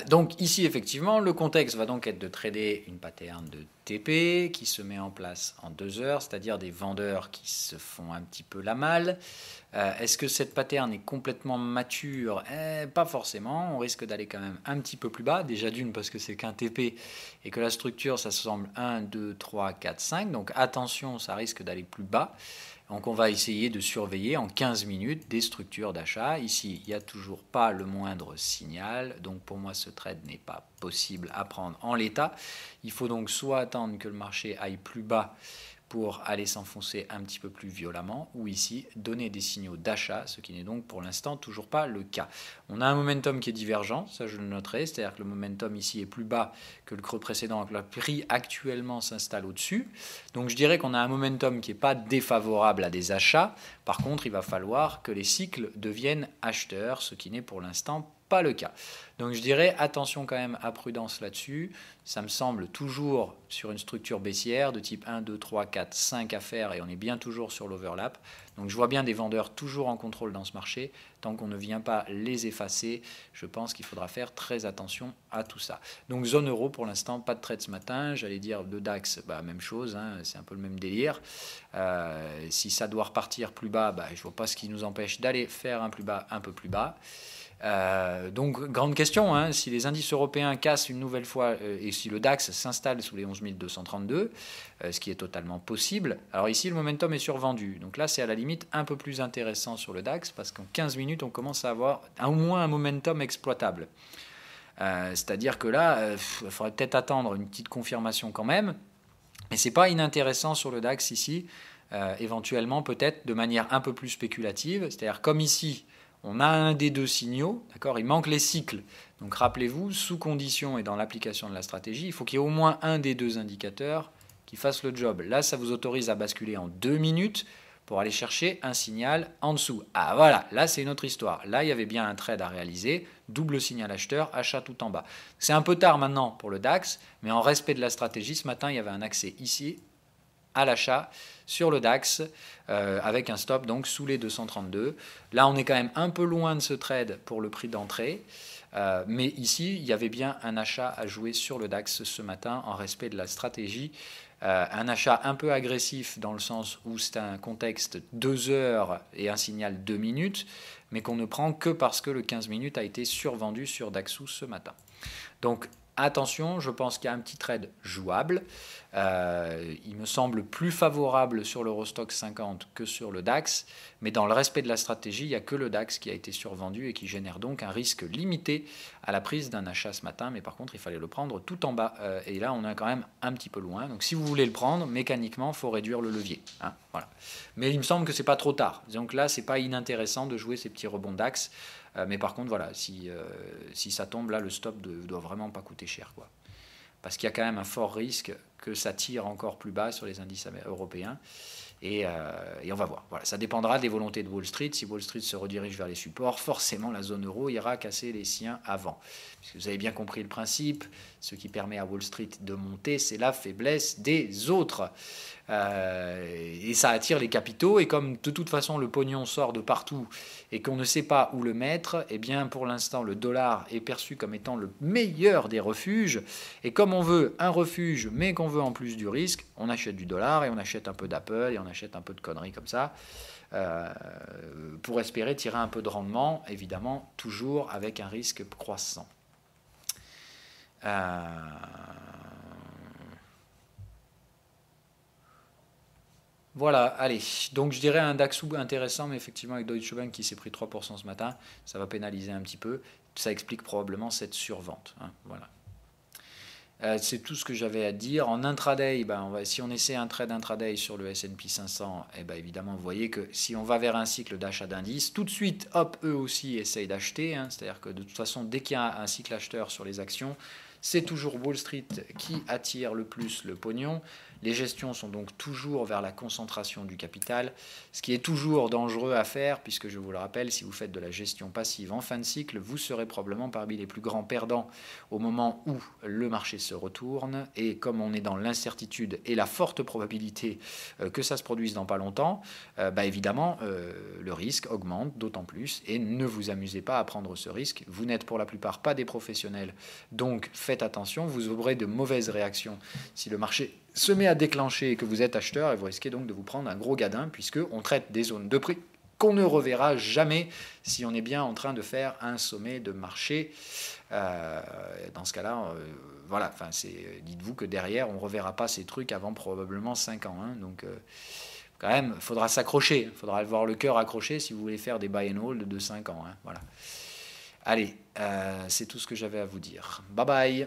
Donc ici, effectivement, le contexte va donc être de trader une pattern de TP qui se met en place en 2 heures, c'est-à-dire des vendeurs qui se font un petit peu la malle. Est-ce que cette pattern est complètement mature? Pas forcément, on risque d'aller quand même un petit peu plus bas, déjà d'une parce que c'est qu'un TP et que la structure ça semble 1, 2, 3, 4, 5, donc attention, ça risque d'aller plus bas. Donc on va essayer de surveiller en 15 minutes des structures d'achat. Ici, il n'y a toujours pas le moindre signal, donc pour moi ce trade n'est pas possible à prendre en l'état. Il faut donc soit attendre que le marché aille plus bas pour aller s'enfoncer un petit peu plus violemment, ou ici donner des signaux d'achat, ce qui n'est donc pour l'instant toujours pas le cas. On a un momentum qui est divergent, ça je le noterai, c'est-à-dire que le momentum ici est plus bas que le creux précédent, que le prix actuellement s'installe au-dessus. Donc je dirais qu'on a un momentum qui n'est pas défavorable à des achats. Par contre, il va falloir que les cycles deviennent acheteurs, ce qui n'est pour l'instant pas le cas. Donc je dirais attention quand même à prudence là-dessus. Ça me semble toujours sur une structure baissière de type 1, 2, 3, 4, 5 à faire et on est bien toujours sur l'overlap. Donc je vois bien des vendeurs toujours en contrôle dans ce marché. Tant qu'on ne vient pas les effacer, je pense qu'il faudra faire très attention à tout ça. Donc zone euro pour l'instant, pas de trade ce matin. J'allais dire le DAX, même chose, hein, c'est un peu le même délire. Si ça doit repartir plus bas, je ne vois pas ce qui nous empêche d'aller faire un peu plus bas. Donc grande question, hein, si les indices européens cassent une nouvelle fois et si le DAX s'installe sous les 11 232, ce qui est totalement possible, alors ici le momentum est survendu, donc là c'est à la limite un peu plus intéressant sur le DAX parce qu'en 15 minutes on commence à avoir au moins un momentum exploitable, c'est-à-dire que là il faudrait peut-être attendre une petite confirmation quand même, mais c'est pas inintéressant sur le DAX ici, éventuellement peut-être de manière un peu plus spéculative, c'est-à-dire comme ici on a un des deux signaux, d'accord, il manque les cycles. Donc rappelez-vous, sous condition et dans l'application de la stratégie, il faut qu'il y ait au moins un des deux indicateurs qui fasse le job. Là, ça vous autorise à basculer en 2 minutes pour aller chercher un signal en dessous. Ah voilà, là c'est une autre histoire. Là, il y avait bien un trade à réaliser, double signal acheteur, achat tout en bas. C'est un peu tard maintenant pour le DAX, mais en respect de la stratégie, ce matin, il y avait un accès ici à l'achat sur le DAX avec un stop donc sous les 232. Là, on est quand même un peu loin de ce trade pour le prix d'entrée. Mais ici, il y avait bien un achat à jouer sur le DAX ce matin en respect de la stratégie. Un achat un peu agressif dans le sens où c'est un contexte 2 heures et un signal 2 minutes, mais qu'on ne prend que parce que le 15 minutes a été survendu sur Daxus ce matin. Donc, attention, je pense qu'il y a un petit trade jouable. Il me semble plus favorable sur l'Eurostoxx 50 que sur le DAX, mais dans le respect de la stratégie, il n'y a que le DAX qui a été survendu et qui génère donc un risque limité à la prise d'un achat ce matin, mais par contre, il fallait le prendre tout en bas. Et là, on est quand même un petit peu loin. Donc si vous voulez le prendre, mécaniquement, il faut réduire le levier. Hein, voilà. Mais il me semble que ce n'est pas trop tard. Donc là, ce n'est pas inintéressant de jouer ces petits rebonds DAX. Mais par contre, voilà, si ça tombe, là, le stop ne doit vraiment pas coûter cher, quoi. Parce qu'il y a quand même un fort risque que ça tire encore plus bas sur les indices européens. Et on va voir. Voilà, ça dépendra des volontés de Wall Street. Si Wall Street se redirige vers les supports, forcément la zone euro ira casser les siens avant. Puisque vous avez bien compris le principe, ce qui permet à Wall Street de monter, c'est la faiblesse des autres. Et ça attire les capitaux. Et comme de toute façon le pognon sort de partout et qu'on ne sait pas où le mettre, eh bien pour l'instant le dollar est perçu comme étant le meilleur des refuges. Et comme on veut un refuge, mais qu'on veut en plus du risque, on achète du dollar et on achète un peu d'Apple et on achète un peu de conneries comme ça pour espérer tirer un peu de rendement, évidemment toujours avec un risque croissant. Voilà, allez, donc je dirais un DAX intéressant, mais effectivement avec Deutsche Bank qui s'est pris 3% ce matin, ça va pénaliser un petit peu, ça explique probablement cette survente, hein, voilà. C'est tout ce que j'avais à dire. En intraday, si on essaie un trade intraday sur le S&P 500, évidemment, vous voyez que si on va vers un cycle d'achat d'indices, tout de suite, hop, eux aussi essayent d'acheter. Hein, c'est-à-dire que de toute façon, dès qu'il y a un cycle acheteur sur les actions, c'est toujours Wall Street qui attire le plus le pognon. Les gestions sont donc toujours vers la concentration du capital, ce qui est toujours dangereux à faire, puisque je vous le rappelle, si vous faites de la gestion passive en fin de cycle, vous serez probablement parmi les plus grands perdants au moment où le marché se retourne. Et comme on est dans l'incertitude et la forte probabilité que ça se produise dans pas longtemps, évidemment, le risque augmente d'autant plus. Et ne vous amusez pas à prendre ce risque. Vous n'êtes pour la plupart pas des professionnels, donc faites faites attention, vous aurez de mauvaises réactions. Si le marché se met à déclencher et que vous êtes acheteur, et vous risquez donc de vous prendre un gros gadin, puisqu'on traite des zones de prix qu'on ne reverra jamais si on est bien en train de faire un sommet de marché. Dans ce cas-là, voilà, dites-vous que derrière, on ne reverra pas ces trucs avant probablement 5 ans. Hein, donc, quand même, il faudra s'accrocher. Il faudra avoir le cœur accroché si vous voulez faire des buy and hold de 5 ans. Hein, voilà. Allez, c'est tout ce que j'avais à vous dire. Bye bye.